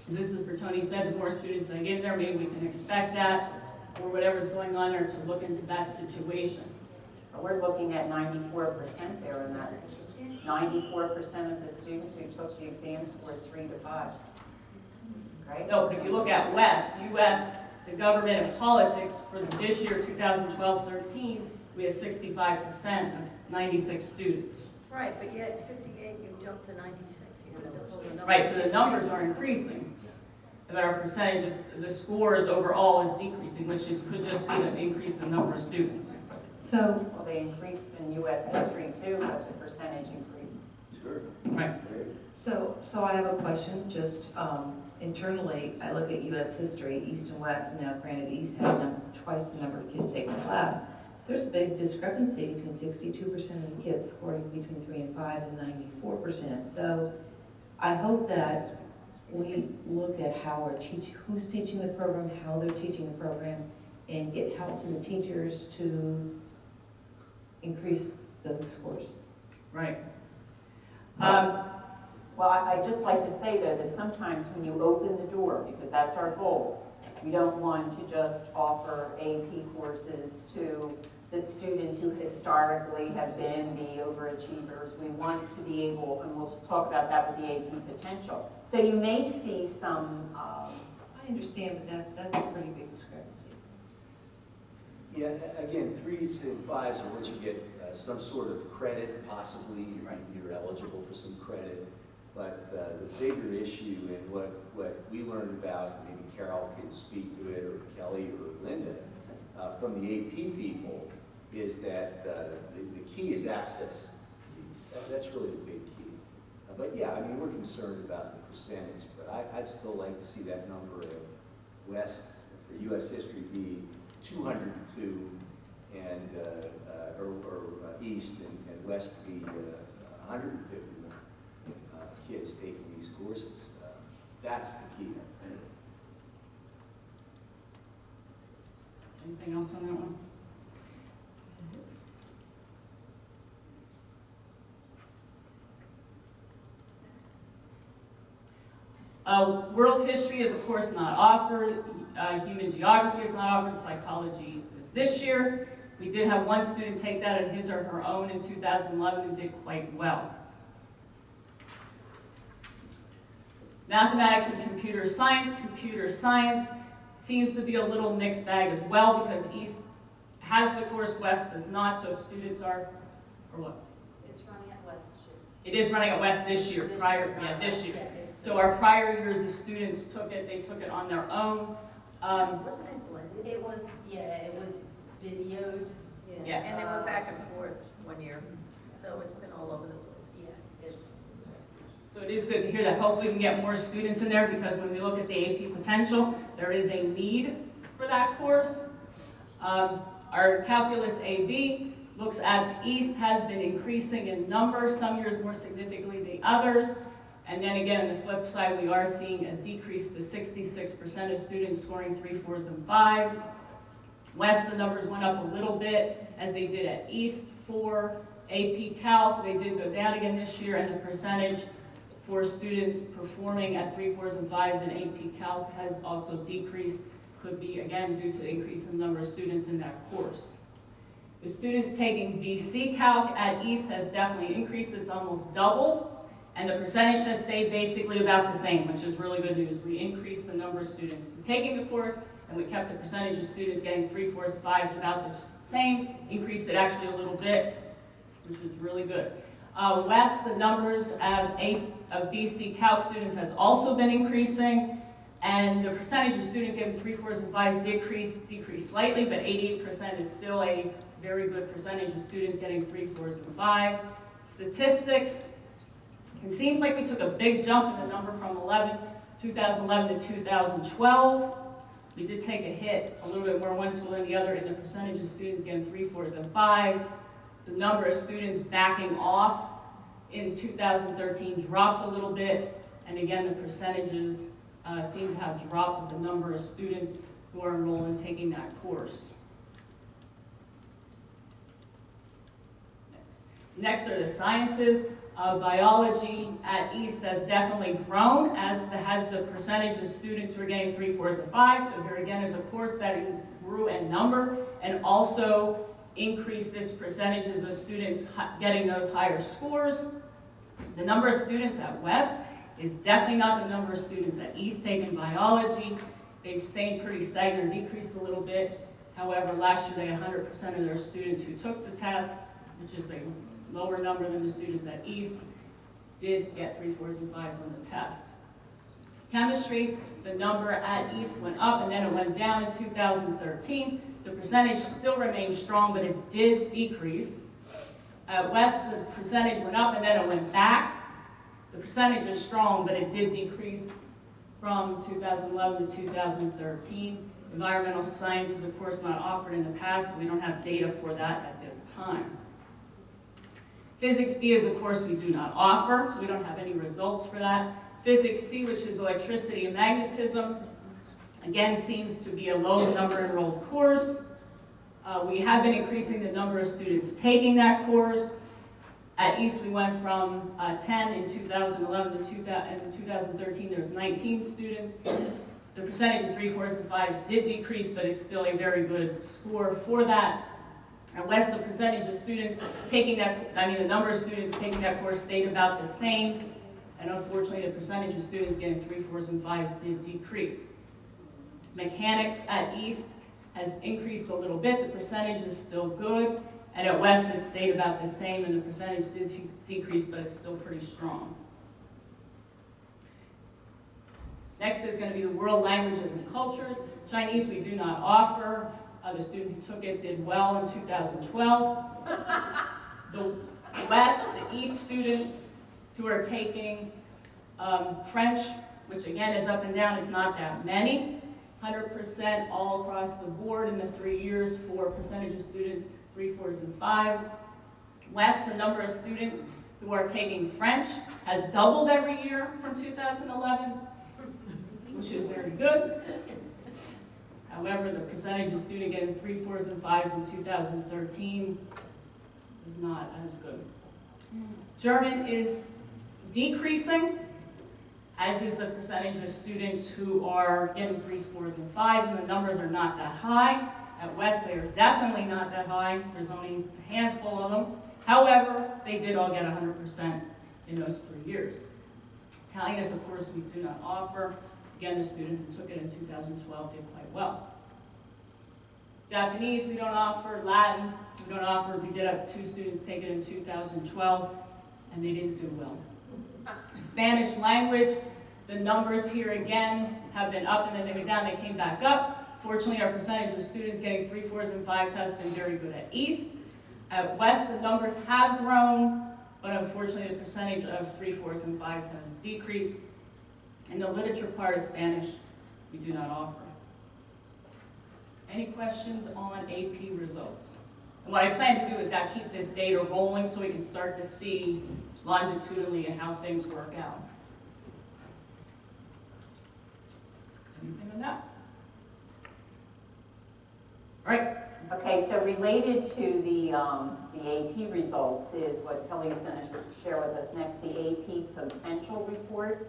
as Mrs. Bertoni said, the more students that get in there, maybe we can expect that, or whatever's going on there to look into that situation. But we're looking at 94% there in that. 94% of the students who took the exam scored 3 to 5. Right? No, but if you look at West, US, the government and politics, for this year, 2012-13, we had 65% of 96 students. Right, but yet 58, you jumped to 96. You still hold the numbers. Right, so the numbers are increasing. But our percentages, the scores overall is decreasing, which could just be an increase in the number of students. So, well, they increased in U.S. history too, but the percentage increased. Sure. Right. So I have a question, just internally, I look at U.S. history, East and West, and now granted East had twice the number of kids taking the class. There's a big discrepancy between 62% of the kids scoring between 3 and 5 and 94%. So I hope that we look at how we're who's teaching the program, how they're teaching the program, and get help to the teachers to increase those scores. Right. Well, I'd just like to say, though, that sometimes when you open the door, because that's our goal, we don't want to just offer AP courses to the students who historically have been the overachievers. We want to be able, and we'll talk about that with the AP potential. So you may see some... I understand, but that's a pretty big discrepancy. Yeah, again, 3s and 5s are once you get some sort of credit, possibly you're eligible for some credit. But the bigger issue and what we learned about, maybe Carol can speak to it, or Kelly or Linda, from the AP people, is that the key is access. That's really the big key. But yeah, I mean, we're concerned about the percentage, but I'd still like to see that number of West for U.S. history be 202, and or East and West be 151 kids taking these courses. That's the key. Anything else on that one? World history is, of course, not offered. Human geography is not offered. Psychology is this year. We did have one student take that on his or her own in 2011 and did quite well. Mathematics and computer science seems to be a little mixed bag as well, because East has the course, West does not, so if students are, or what? It's running at West this year. It is running at West this year, this year. So our prior years, the students took it, they took it on their own. Wasn't it blended? It was, yeah, it was videoed. Yeah. And they went back and forth one year, so it's been all over the place. Yeah, it's, So it is good to hear that. Hopefully we can get more students in there, because when we look at the AP potential, there is a need for that course. Our calculus AB looks at the East has been increasing in numbers, some years more significantly than others. And then again, on the flip side, we are seeing a decrease to 66% of students scoring 3, 4s, and 5s. West, the numbers went up a little bit, as they did at East for AP Calc. They did go down again this year, and the percentage for students performing at 3, 4s, and 5s in AP Calc has also decreased. Could be, again, due to the increase in the number of students in that course. The students taking BC Calc at East has definitely increased. It's almost doubled. And the percentage has stayed basically about the same, which is really good news. We increased the number of students taking the course, and we kept the percentage of students getting 3, 4s, 5s about the same. Increased it actually a little bit, which is really good. West, the numbers of BC Calc students has also been increasing, and the percentage of students getting 3, 4s, and 5s decreased slightly, but 88% is still a very good percentage of students getting 3, 4s, and 5s. Statistics. It seems like we took a big jump in the number from 2011 to 2012. We did take a hit, a little bit more one school than the other, in the percentage of students getting 3, 4s, and 5s. The number of students backing off in 2013 dropped a little bit, and again, the percentages seem to have dropped with the number of students who are enrolled in taking that course. Next are the sciences. Biology at East has definitely grown, as has the percentage of students who are getting 3, 4s, and 5s. So here again is a course that grew in number and also increased its percentages of students getting those higher scores. The number of students at West is definitely not the number of students at East taking biology. They've stayed pretty stagnant, decreased a little bit. However, last year they had 100% of their students who took the test, which is a lower number than the students at East, did get 3, 4s, and 5s on the test. Chemistry, the number at East went up and then it went down in 2013. The percentage still remained strong, but it did decrease. At West, the percentage went up and then it went back. The percentage is strong, but it did decrease from 2011 to 2013. Environmental science is, of course, not offered in the past, so we don't have data for that at this time. Physics B is a course we do not offer, so we don't have any results for that. Physics C, which is electricity and magnetism, again, seems to be a low number enrolled course. We have been increasing the number of students taking that course. At East, we went from 10 in 2011 to 2013, there was 19 students. The percentage of 3, 4s, and 5s did decrease, but it's still a very good score for that. At West, the percentage of students taking that, the number of students taking that course stayed about the same. And unfortunately, the percentage of students getting 3, 4s, and 5s did decrease. Mechanics at East has increased a little bit. The percentage is still good. And at West, it stayed about the same, and the percentage did decrease, but it's still pretty strong. Next is going to be the world languages and cultures. Chinese we do not offer. The student who took it did well in 2012. The West, the East students who are taking French, which again is up and down, it's not that many. 100% all across the board in the 3 years for percentage of students, 3, 4s, and 5s. West, the number of students who are taking French has doubled every year from 2011, which is very good. However, the percentage of students getting 3, 4s, and 5s in 2013 is not as good. German is decreasing, as is the percentage of students who are getting 3s, 4s, and 5s, and the numbers are not that high. At West, they are definitely not that high. There's only a handful of them. However, they did all get 100% in those 3 years. Italian is a course we do not offer. Again, the student who took it in 2012 did quite well. Japanese, we don't offer. Latin, we don't offer. We did have 2 students take it in 2012, and they didn't do well. Spanish language, the numbers here again have been up and then they went down, they came back up. Fortunately, our percentage of students getting 3, 4s, and 5s has been very good at East. At West, the numbers have grown, but unfortunately the percentage of 3, 4s, and 5s has decreased. And the literature part of Spanish, we do not offer. Any questions on AP results? And what I plan to do is that keep this data rolling so we can start to see longitudinally and how things work out. Anything on that? All right. Okay, so related to the AP results is what Kelly's going to share with us next, the AP potential report.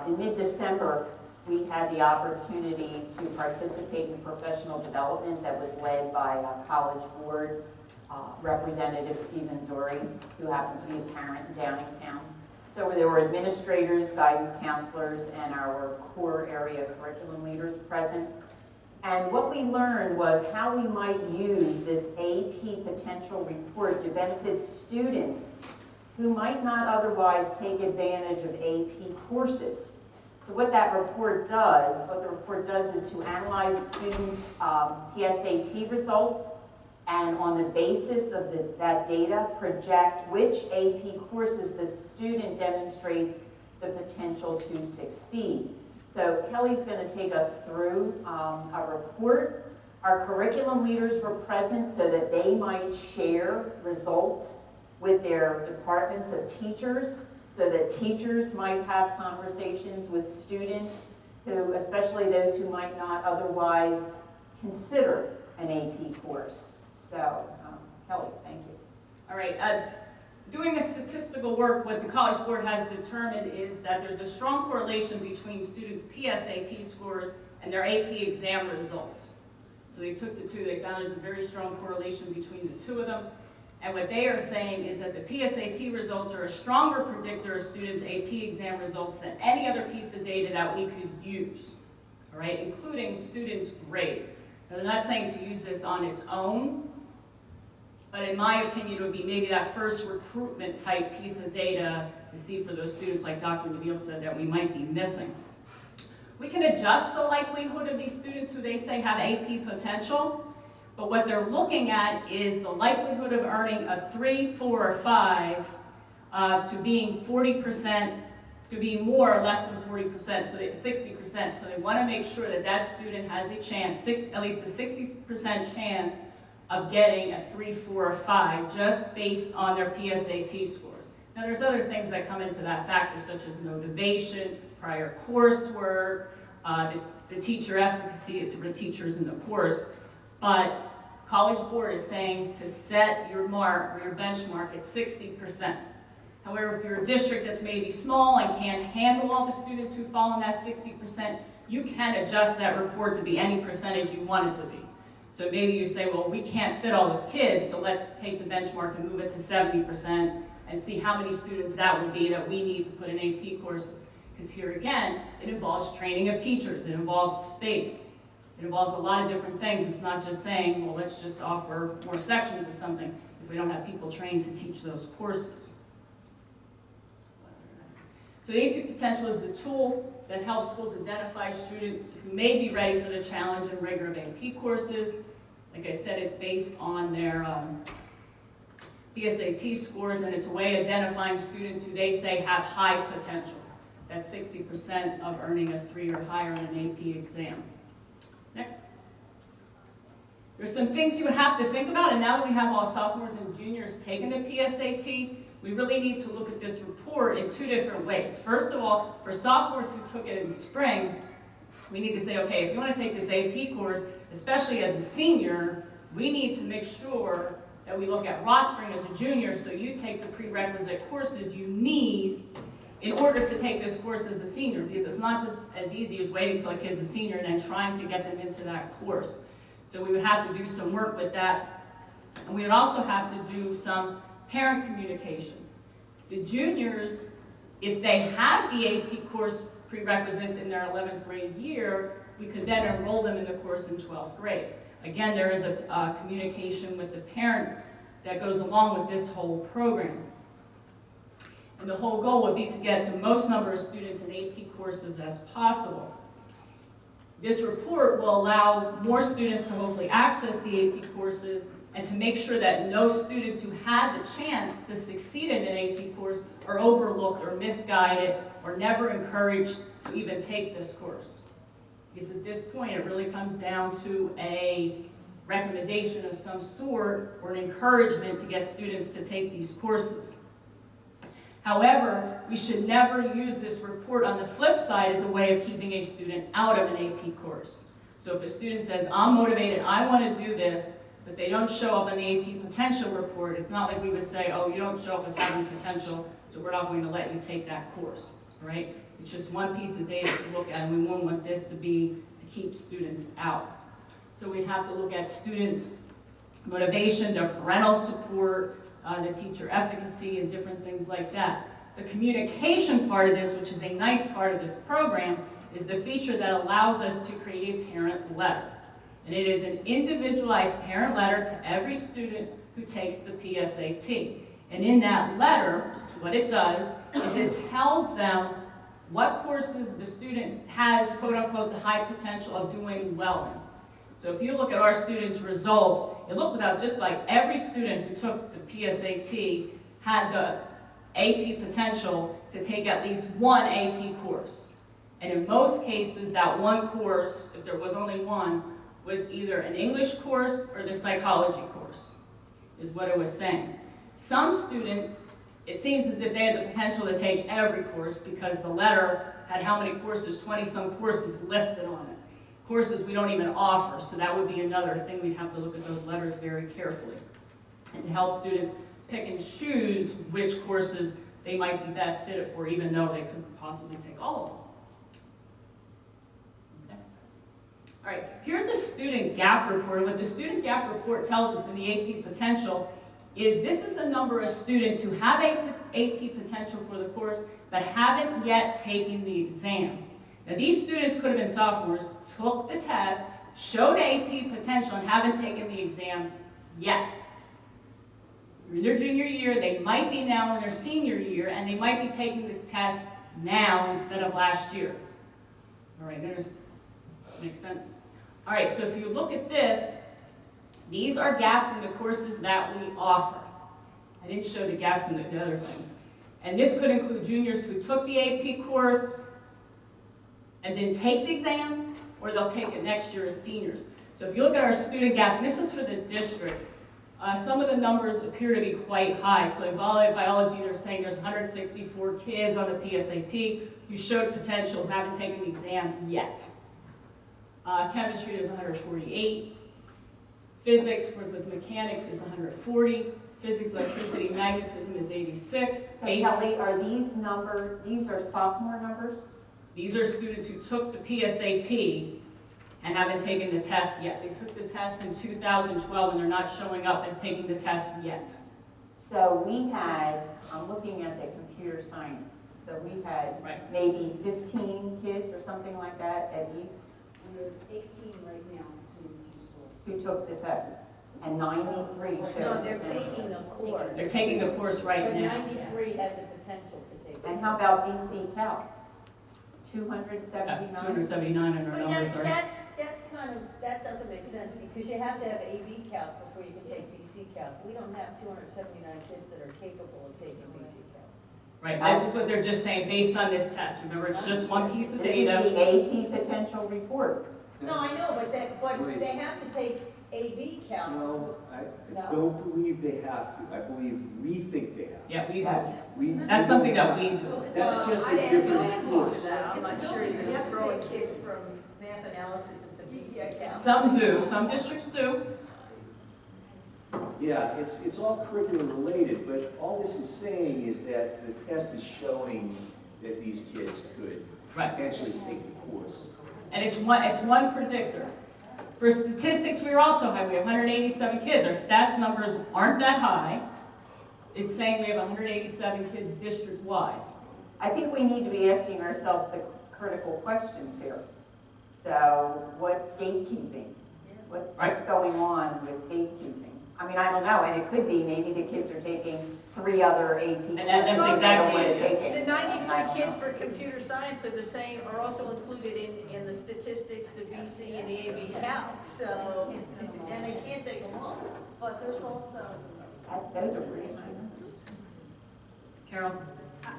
In mid-December, we had the opportunity to participate in professional development that was led by a College Board Representative Stephen Zori, who happens to be a parent in Downingtown. So there were administrators, guidance counselors, and our core area curriculum leaders present. And what we learned was how we might use this AP potential report to benefit students who might not otherwise take advantage of AP courses. So what the report does is to analyze students' PSAT results, and on the basis of that data, project which AP courses the student demonstrates the potential to succeed. So Kelly's going to take us through a report. Our curriculum leaders were present so that they might share results with their departments of teachers, so that teachers might have conversations with students who, especially those who might not otherwise consider an AP course. So, Kelly, thank you. All right. Doing the statistical work, what the College Board has determined is that there's a strong correlation between students' PSAT scores and their AP exam results. So they took the two, they found there's a very strong correlation between the two of them. And what they are saying is that the PSAT results are a stronger predictor of students' AP exam results than any other piece of data that we could use, all right, including students' grades. Now, they're not saying to use this on its own, but in my opinion, it would be maybe that first recruitment type piece of data to see for those students, like Dr. Nabil said, that we might be missing. We can adjust the likelihood of these students who they say have AP potential, but what they're looking at is the likelihood of earning a 3, 4, or 5 to being 40%, to being more or less than 40%, so 60%. So they want to make sure that that student has a chance, at least a 60% chance of getting a 3, 4, or 5 just based on their PSAT scores. Now there's other things that come into that factor, such as motivation, prior coursework, the teacher efficacy of the teachers in the course. But College Board is saying to set your mark or your benchmark at 60%. However, if you're a district that's maybe small and can't handle all the students who fall in that 60%, you can adjust that report to be any percentage you want it to be. So maybe you say, well, we can't fit all those kids, so let's take the benchmark and move it to 70% and see how many students that would be that we need to put in AP courses. Because here again, it involves training of teachers, it involves space, it involves a lot of different things. It's not just saying, well, let's just offer more sections of something if we don't have people trained to teach those courses. So AP Potential is the tool that helps schools identify students who may be ready for the challenge and rigor of AP courses. Like I said, it's based on their PSAT scores, and it's a way of identifying students who they say have high potential. That's 60% of earning a 3 or higher in an AP exam. Next. There's some things you would have to think about, and now that we have all sophomores and juniors taking the PSAT, we really need to look at this report in 2 different ways. First of all, for sophomores who took it in spring, we need to say, okay, if you want to take this AP course, especially as a senior, we need to make sure that we look at rostering as a junior, so you take the prerequisite courses you need in order to take this course as a senior, because it's not just as easy as waiting till a kid's a senior and then trying to get them into that course. So we would have to do some work with that. And we would also have to do some parent communication. The juniors, if they have the AP course prerequisites in their 11th grade year, we could then enroll them in the course in 12th grade. Again, there is a communication with the parent that goes along with this whole program. And the whole goal would be to get the most number of students in AP courses as possible. This report will allow more students to hopefully access the AP courses and to make sure that no students who had the chance to succeed in an AP course are overlooked or misguided or never encouraged to even take this course. Because at this point, it really comes down to a recommendation of some sort or an encouragement to get students to take these courses. However, we should never use this report on the flip side as a way of keeping a student out of an AP course. So if a student says, I'm motivated, I want to do this, but they don't show up on the AP potential report, it's not like we would say, oh, you don't show up as having potential, so we're not going to let you take that course, right? It's just one piece of data to look at, and we won't want this to be to keep students out. So we have to look at students' motivation, their parental support, the teacher efficacy, and different things like that. The communication part of this, which is a nice part of this program, is the feature that allows us to create a parent letter. And it is an individualized parent letter to every student who takes the PSAT. And in that letter, what it does is it tells them what courses the student has, quote unquote, the high potential of doing well in. So if you look at our students' results, it looked about just like every student who took the PSAT had the AP potential to take at least one AP course. And in most cases, that one course, if there was only one, was either an English course or the psychology course, is what it was saying. Some students, it seems as if they had the potential to take every course because the letter had how many courses, 20-some courses listed on it. Courses we don't even offer, so that would be another thing. We'd have to look at those letters very carefully. And to help students pick and choose which courses they might be best fitted for, even though they could possibly take all of them. Okay. All right, here's a student gap report. And what the student gap report tells us in the AP potential is this is the number of students who have AP potential for the course but haven't yet taken the exam. Now, these students could have been sophomores, took the test, showed AP potential, and haven't taken the exam yet. They're in their junior year, they might be now in their senior year, and they might be taking the test now instead of last year. All right, makes sense? All right, so if you look at this, these are gaps in the courses that we offer. I didn't show the gaps in the other things. And this could include juniors who took the AP course and then take the exam, or they'll take it next year as seniors. So if you look at our student gap, and this is for the district, some of the numbers appear to be quite high. So in biology, they're saying there's 164 kids on the PSAT who showed potential who haven't taken the exam yet. Chemistry is 148. Physics with mechanics is 140. Physics, electricity, magnetism is 86. So Kelly, are these are sophomore numbers? These are students who took the PSAT and haven't taken the test yet. They took the test in 2012 and they're not showing up as taking the test yet. So we had, I'm looking at the computer science, so we had maybe 15 kids or something like that at least. We have 18 right now between the two schools. Who took the test, and 93 showed. No, they're taking the course. They're taking the course right But now. 93 had the potential to take it. And how about BC Cal? 279? 279 in our But numbers are. that's kind of, that doesn't make sense because you have to have AB Calc before you can take BC Calc. We don't have 279 kids that are capable of taking BC Calc. Right, this is what they're just saying based on this test. Remember, it's just one piece of data. This is the AP potential report. No, I know, but they have to take AB Calc. No, I don't believe they have to. I believe we think they have. Yeah, we Yes. do. That's something that we do. That's just a different course. I'm not sure you're going to throw a kid from math analysis into BC Calc. Some do, some districts do. Yeah, it's all curriculum related, but all this is saying is that the test is showing that these kids could potentially take the course. And it's one predictor. For statistics, we are also high. We have 187 kids. Our stats numbers aren't that high. It's saying we have 187 kids district-wide. I think we need to be asking ourselves the critical questions here. So what's gatekeeping? What's going on with gatekeeping? I mean, I don't know, and it could be maybe the kids are taking 3 other AP courses And they don't exactly want to it. take it. The I 93 don't kids know. for computer science are the same, are also included in the statistics, the BC and the AB Calc, so, and they can't take them all. But there's also, Those are pretty high numbers. Carol?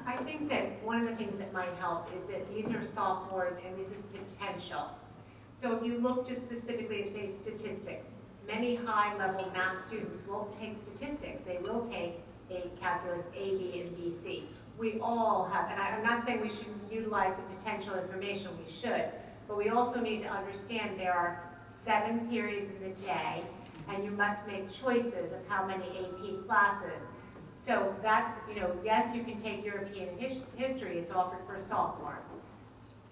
I think that one of the things that might help is that these are sophomores and this is potential. So if you look just specifically at, say, statistics, many high-level math students won't take statistics. They will take a calculus, AB, and BC. We all have, and I'm not saying we shouldn't utilize the potential information, we should, but we also need to understand there are 7 periods in the day, and you must make choices of how many AP classes. So that's, yes, you can take European history, it's offered for sophomores.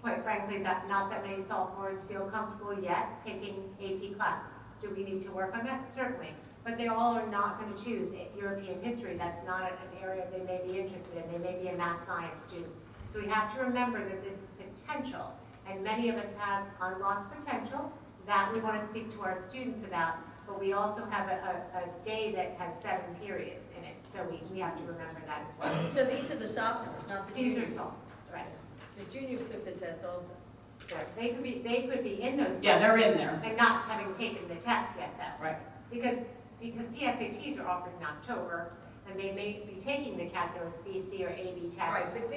Quite frankly, not that many sophomores feel comfortable yet taking AP classes. Do we need to work on that? Certainly. But they all are not going to choose European history. That's not an area they may be interested in. They may be a math science student. So we have to remember that this is potential. And many of us have unlocked potential that we want to speak to our students about. But we also have a day that has 7 periods in it. So we have to remember that as well. So these are the sophomores, not the These juniors. are sophomores, right? The juniors took the test also. Right. They could be in those. Yeah, they're in classes there. And not having taken the test yet, though. Right. Because PSATs are offered in October, and they may be taking the calculus BC or AB test. Right, but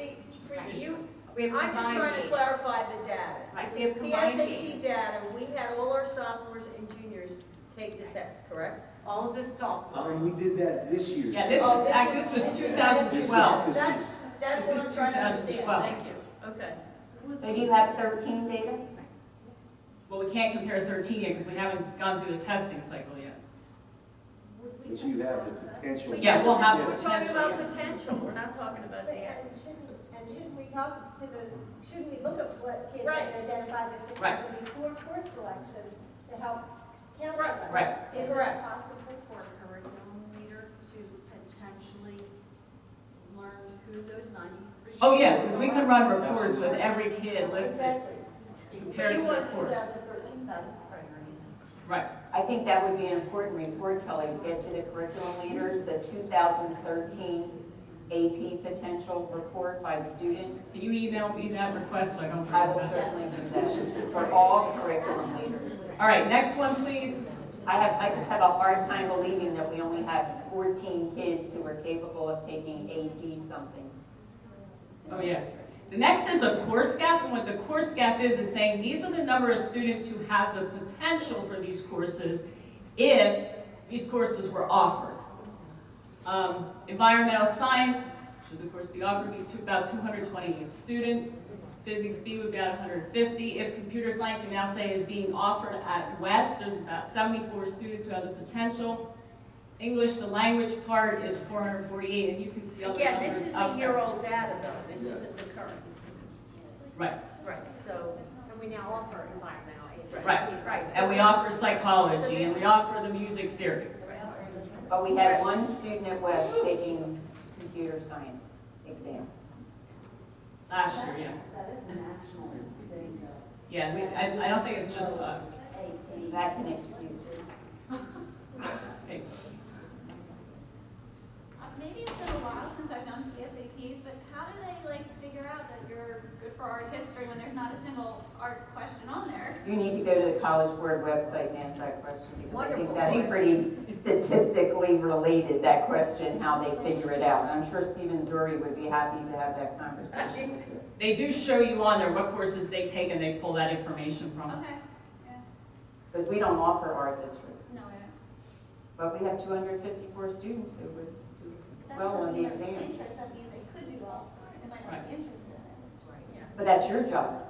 for you, We have I'm just combined trying to data. clarify the data. Right, This we have is combined PSAT data, we had all our sophomores and juniors take the test, correct? All the sophomores. We did that this year. Yeah, this Oh, was, this this was is- 2012. That's This what is I'm trying to understand, 2012. thank you, okay. So do you have 13 data? Well, we can't compare 13 yet because we haven't gone through the testing cycle yet. But you have the potential. But Yeah, we'll have We're talking potential, about yeah. potential, we're not talking about the end. shouldn't we talk to those, shouldn't we look at what kids Right. have identified as potential before course selection to help counsel them? Right. Is it Correct. possible for a curriculum leader to potentially learn who those 93 Oh, yeah, because we can run reports with every kid listed compared to You the want course. 2013, that's Right. I think that would be an important report, Kelly, to get to the curriculum leaders, the 2013 AP potential report by student. Can you email me that request so I don't I forget will about that? certainly do that for all curriculum leaders. All right, next one, please. I just have a hard time believing that we only have 14 kids who are capable of taking AP something. Oh, yes. The next is a course gap, and what the course gap is saying these are the number of students who have the potential for these courses if these courses were offered. Environmental science, should the course be offered, would be about 228 students. Physics B would be about 150. If computer science, we now say, is being offered at West, there's about 74 students who have the potential. English, the language part, is 448, and you can see all the Yeah, numbers this is up a there. year-old data though, this isn't the current. Right, Right, so, And we now offer environmental aid. right. right. And we offer psychology, and we offer the music theory. But we had one student at West taking computer science exam. Last year, yeah. That is an actual thing, though. Yeah, I don't think it's just us. That's an excuse. Okay. Maybe it's been a while since I've done PSATs, but how do they figure out that you're good for art history when there's not a single art question on there? You need to go to the College Board website and ask that question, because I think Wonderful that's question. pretty statistically related, that question, how they figure it out. And I'm sure Stephen Zuri would be happy to have that conversation with you. They do show you on there what courses they take, and they pull that information from. Okay, yeah, Because we don't offer art history, no, I don't. but we have 254 students who would do That well on doesn't the mean there's exam. interest, that means they could do well, they might not be interested in it. But that's your job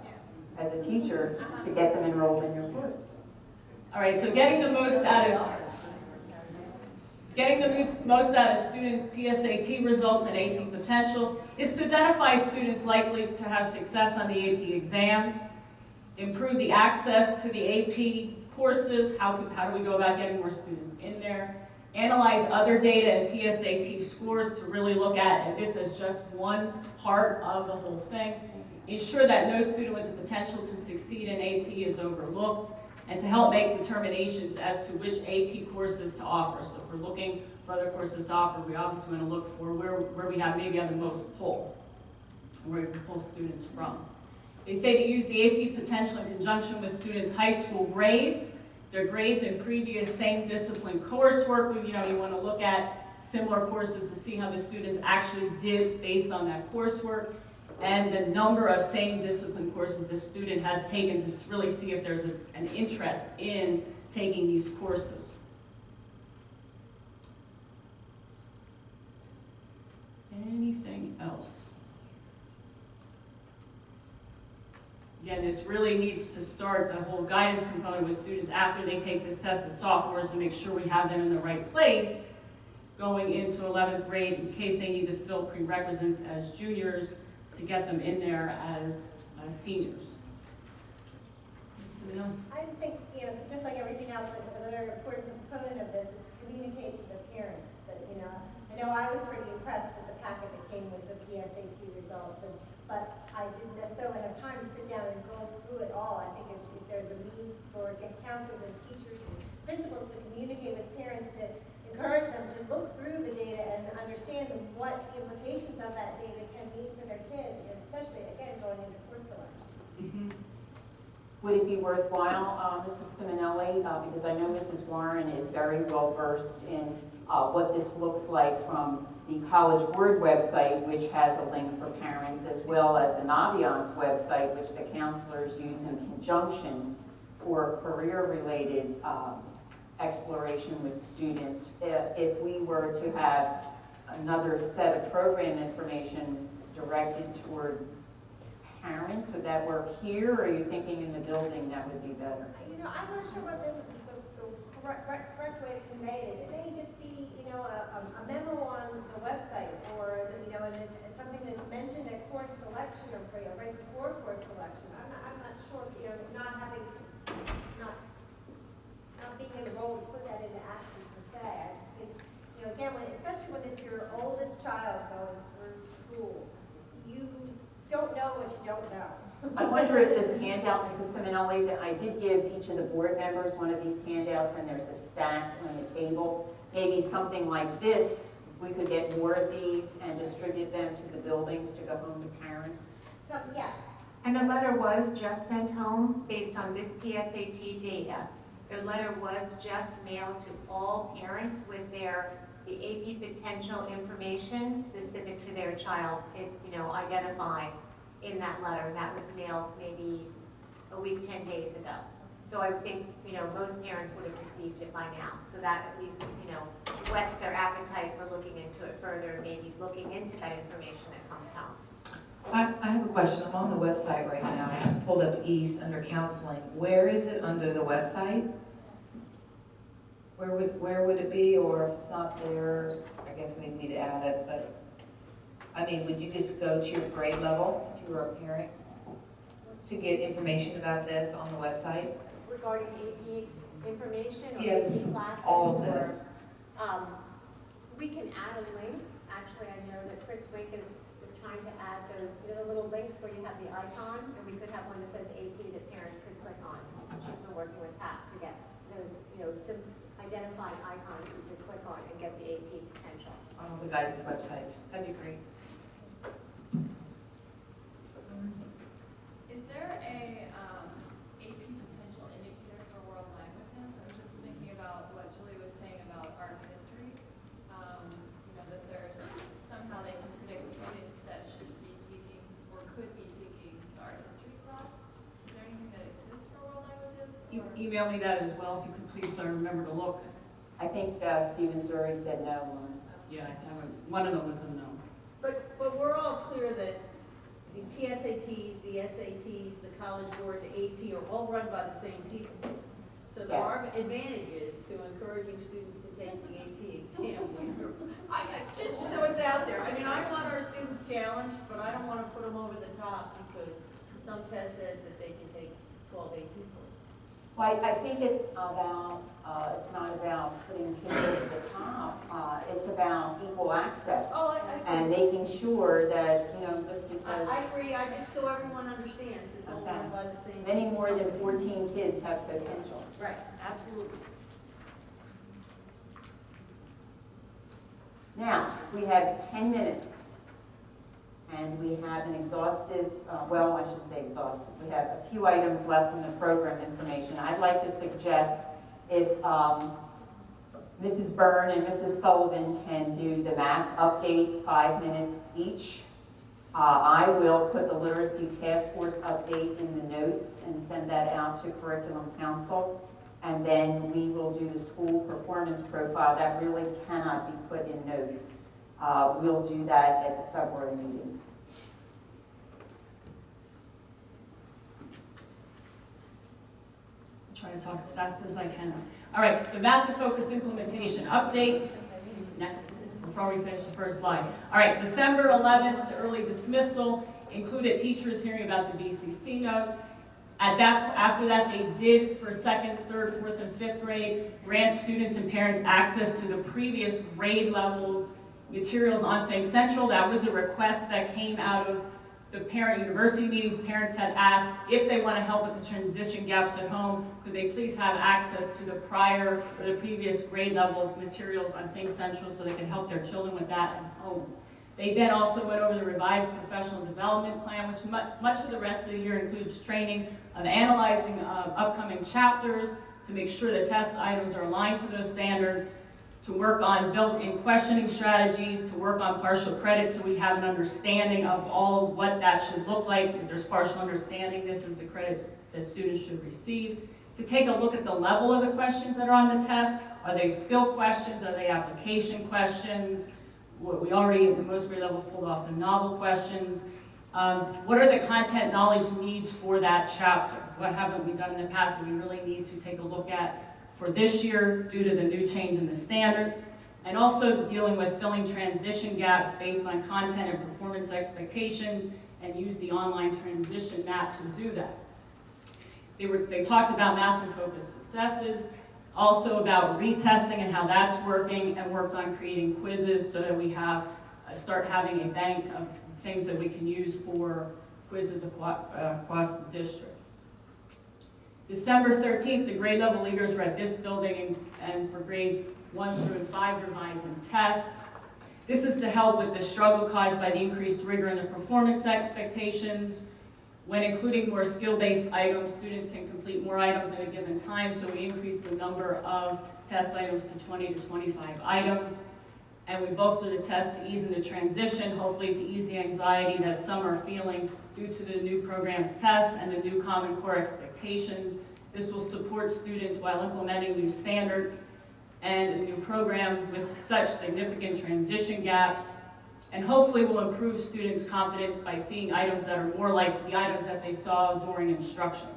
as a teacher to get them enrolled in your course. All right, so getting the most out of students' PSAT results and AP potential is to identify students likely to have success on the AP exams, improve the access to the AP courses, how do we go about getting more students in there, analyze other data and PSAT scores to really look at, and this is just one part of the whole thing, ensure that no student with the potential to succeed in AP is overlooked, and to help make determinations as to which AP courses to offer. So if we're looking for other courses to offer, we obviously want to look for where we have maybe on the most pull, where we can pull students from. They say to use the AP potential in conjunction with students' high school grades, their grades in previous same discipline coursework. You want to look at similar courses to see how the students actually did based on that coursework, and the number of same discipline courses a student has taken to really see if there's an interest in taking these courses. Anything else? Again, this really needs to start the whole guidance component with students after they take this test as sophomores to make sure we have them in the right place going into 11th grade in case they need to fill prerequisites as juniors to get them in there as seniors. I just think, just like everything else, like another important component of this is to communicate to the parents that, I know I was pretty impressed with the packet that came with the PSAT results, but I didn't necessarily have time to sit down and go through it all. I think if there's a means for counselors and teachers and principals to communicate with parents, to encourage them to look through the data and understand what the implications of that data can mean for their kids, and especially, again, going into course selection. Would it be worthwhile, Mrs. Simonelli, because I know Mrs. Warren is very well versed in what this looks like from the College Board website, which has a link for parents, as well as the Naviance website, which the counselors use in conjunction for career-related exploration with students. If we were to have another set of program information directed toward parents, would that work here, or are you thinking in the building that would be better? I'm not sure what the correct way to convey it is. It may just be, a memo on the website, or, and something that's mentioned at course selection or right before course selection. I'm not sure, not being in the role to put that into action per se. I just think, again, especially when it's your oldest child going through school, you don't know what you don't know. I wonder if this handout, Mrs. Simonelli, that I did give each of the board members one of these handouts, and there's a stack on the table. Maybe something like this, we could get more of these and distribute them to the buildings to go home to parents. Yes. And the letter was just sent home based on this PSAT data. The letter was just mailed to all parents with the AP potential information specific to their child, identified in that letter. That was mailed maybe a week, 10 days ago. So I think, most parents would have received it by now. So that at least, whets their appetite for looking into it further, and maybe looking into that information that comes home. I have a question. I'm on the website right now. I just pulled up East under counseling. Where is it under the website? Where would it be, or if it's not there, I guess we need to add it, but would you just go to your grade level if you were a parent to get information about this on the website? Regarding AP information or Yes, AP classes? all of this. We can add a link. Actually, I know that Chris Wink is trying to add those little links where you have the icon, and we could have one that says AP that parents could click on. She's been working with Pat to get those identified icons you could click on and get the AP potential. On all the guidance websites. That'd be great. Is there a AP potential indicator for world languages? I was just thinking about what Julie was saying about art and history. That there's somehow they can predict students that should be taking or could be taking the art history class. Is there anything that exists for world languages? Email me that as well, if you could please, so I remember to look. I think Stephen Zuri said no. Yeah, one of them was a no. But we're all clear that the PSATs, the SATs, the College Board, the AP are all run by the same people. So there are advantages to encouraging students to take the AP exam. Just so it's out there. I want our students challenged, but I don't want to put them over the top because some test says that they can take 12 AP courses. Well, I think it's not about putting kids over the top. It's about equal access Oh, I and making sure that, just because I agree, I just so everyone understands, it's all run by the same. many more than 14 kids have potential. Right, absolutely. Now, we have 10 minutes, and we have an exhaustive, well, I shouldn't say exhaustive, we have a few items left in the program information. I'd like to suggest if Mrs. Byrne and Mrs. Sullivan can do the math update, 5 minutes each. I will put the literacy task force update in the notes and send that out to Curriculum Council. And then we will do the school performance profile. That really cannot be put in notes. We'll do that at the February meeting. I'll try to talk as fast as I can. All right, the Math and Focus implementation update. Next, before we finish the first slide. All right, December 11th, the early dismissal included teachers hearing about the BCC notes. After that, they did, for 2nd, 3rd, 4th, and 5th grade, grant students and parents access to the previous grade levels materials on Think Central. That was a request that came out of the parent university meetings. Parents had asked if they want to help with the transition gaps at home, could they please have access to the prior or the previous grade levels materials on Think Central so they can help their children with that at home. They then also went over the revised professional development plan, which much of the rest of the year includes training of analyzing upcoming chapters to make sure the test items are aligned to those standards, to work on built-in questioning strategies, to work on partial credit so we have an understanding of all what that should look like. If there's partial understanding, this is the credits that students should receive. To take a look at the level of the questions that are on the test. Are they skill questions? Are they application questions? We already, at the most grade levels, pulled off the novel questions. What are the content knowledge needs for that chapter? What haven't we done in the past that we really need to take a look at for this year due to the new change in the standards? And also dealing with filling transition gaps based on content and performance expectations, and use the online transition map to do that. They talked about Math and Focus successes, also about retesting and how that's working, and worked on creating quizzes so that we start having a bank of things that we can use for quizzes across the district. December 13th, the grade level leaders were at this building and for grades 1 through 5 revise and test. This is to help with the struggle caused by the increased rigor in the performance expectations. When including more skill-based items, students can complete more items at a given time, so we increased the number of test items to 20 to 25 items. And we bolstered the test to ease in the transition, hopefully to ease the anxiety that some are feeling due to the new program's tests and the new Common Core expectations. This will support students while implementing new standards and a new program with such significant transition gaps, and hopefully will improve students' confidence by seeing items that are more like the items that they saw during instruction.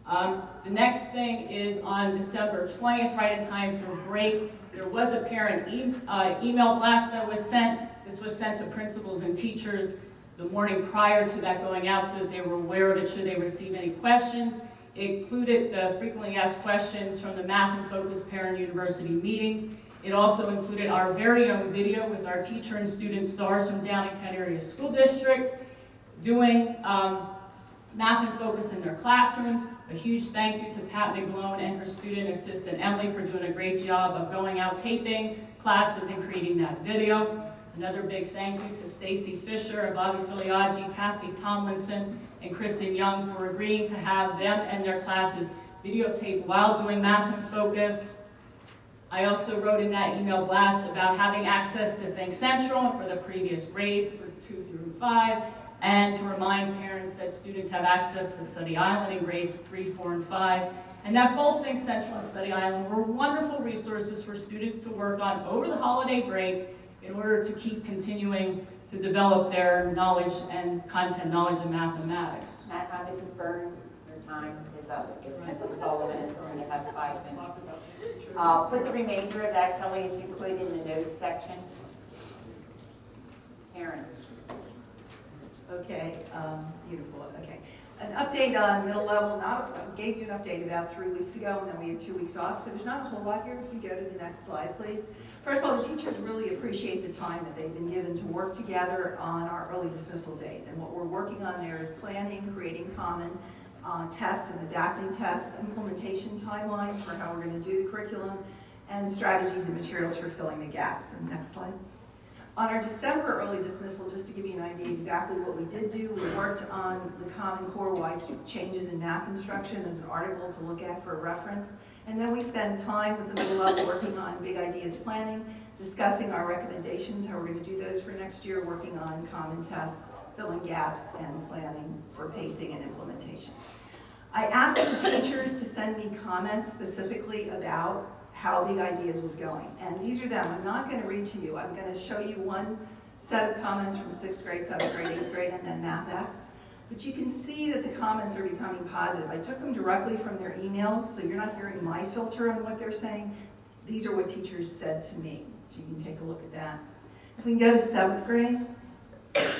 The next thing is on December 20th, right in time for break. There was a parent email blast that was sent. This was sent to principals and teachers the morning prior to that going out so that they were aware of it should they receive any questions. It included the frequently asked questions from the Math and Focus parent university meetings. It also included our very own video with our teacher and student stars from Downingtown Area School District doing Math and Focus in their classrooms. A huge thank you to Pat McGlone and her student assistant Emily for doing a great job of going out taping classes and creating that video. Another big thank you to Stacy Fisher, Bobby Filiaggi, Kathy Tomlinson, and Kristen Young for agreeing to have them and their classes videotaped while doing Math and Focus. I also wrote in that email blast about having access to Think Central for the previous grades for 2 through 5, and to remind parents that students have access to Study Island in grades 3, 4, and 5, and that both Think Central and Study Island were wonderful resources for students to work on over the holiday break in order to keep continuing to develop their knowledge and content knowledge in mathematics. Mrs. Byrne, your time is up. Mrs. Sullivan is going to have 5 minutes. Put the remainder of that, Kelly, if you could, in the notes section. Karen. Okay, beautiful, okay. An update on middle level, I gave you an update about 3 weeks ago, and then we had 2 weeks off, so there's not a whole lot here. If you go to the next slide, please. First of all, the teachers really appreciate the time that they've been given to work together on our early dismissal days. And what we're working on there is planning, creating common tests and adapting tests, implementation timelines for how we're going to do the curriculum, and strategies and materials for filling the gaps. And next slide. On our December early dismissal, just to give you an idea exactly what we did do, we worked on the Common Core-wide changes in math instruction as an article to look at for a reference. And then we spend time with the middle level working on big ideas planning, discussing our recommendations, how we're going to do those for next year, working on common tests, filling gaps, and planning for pacing and implementation. I asked the teachers to send me comments specifically about how Big Ideas was going. And these are them. I'm not going to read to you. I'm going to show you one set of comments from 6th grade, 7th grade, 8th grade, and then Math X. But you can see that the comments are becoming positive. I took them directly from their emails, so you're not hearing my filter on what they're saying. These are what teachers said to me, so you can take a look at that. If we can go to 7th grade,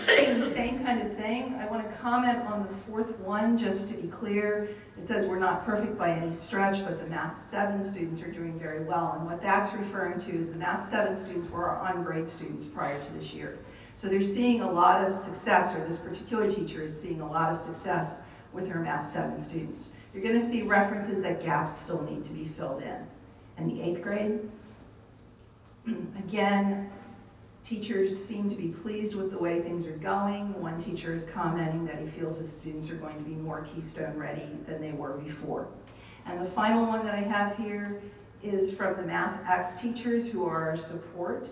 seeing the same kind of thing. I want to comment on the 4th one, just to be clear. It says we're not perfect by any stretch, but the Math 7 students are doing very well. And what that's referring to is the Math 7 students were our on-grade students prior to this year. So they're seeing a lot of success, or this particular teacher is seeing a lot of success with her Math 7 students. You're going to see references that gaps still need to be filled in. And the 8th grade, again, teachers seem to be pleased with the way things are going. One teacher is commenting that he feels his students are going to be more Keystone ready than they were before. And the final one that I have here is from the Math X teachers who are our support.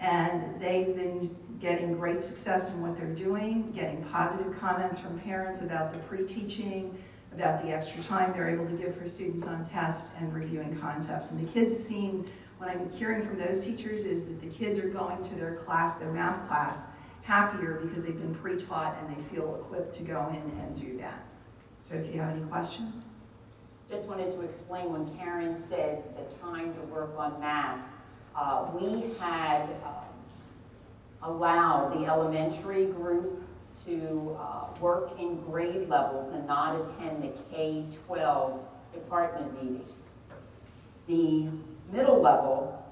And they've been getting great success in what they're doing, getting positive comments from parents about the pre-teaching, about the extra time they're able to give for students on test, and reviewing concepts. And the kids seem, what I'm hearing from those teachers is that the kids are going to their class, their math class, happier because they've been pre-taught and they feel equipped to go in and do that. So if you have any questions. Just wanted to explain when Karen said the time to work on math. We had allowed the elementary group to work in grade levels and not attend the K-12 department meetings. The middle level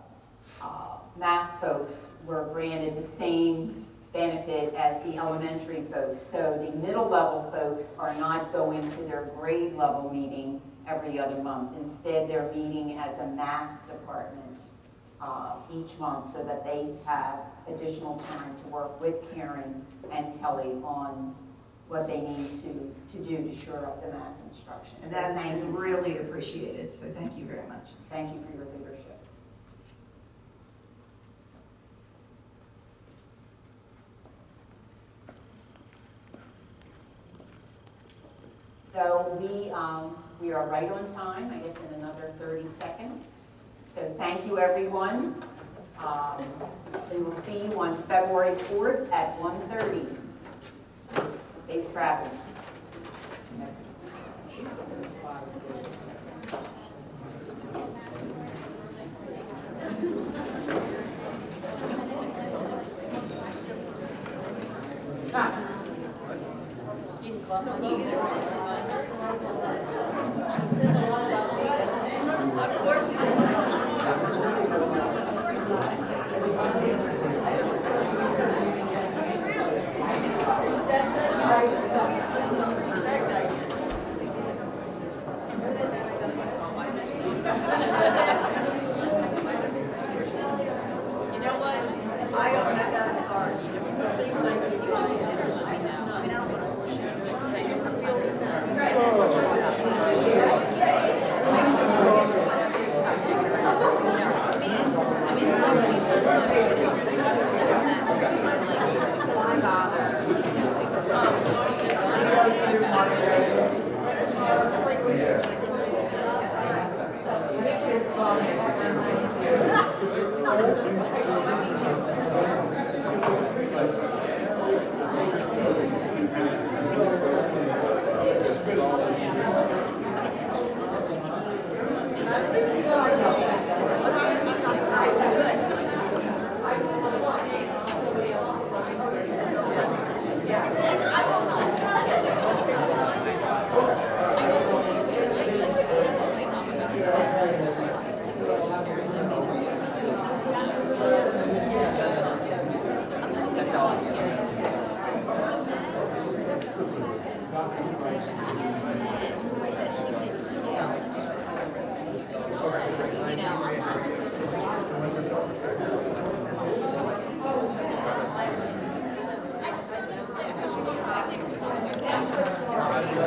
math folks were granted the same benefit as the elementary folks. So the middle level folks are not going to their grade level meeting every other month. Instead, they're meeting as a math department each month so that they have additional time to work with Karen and Kelly on what they need to do to shore up the math instruction. And that is really appreciated, so thank you very much. Thank you for your leadership. So we are right on time, I guess in another 30 seconds. So thank you, everyone. We will see you on February 4th at 1:30. Safe travel. Yeah.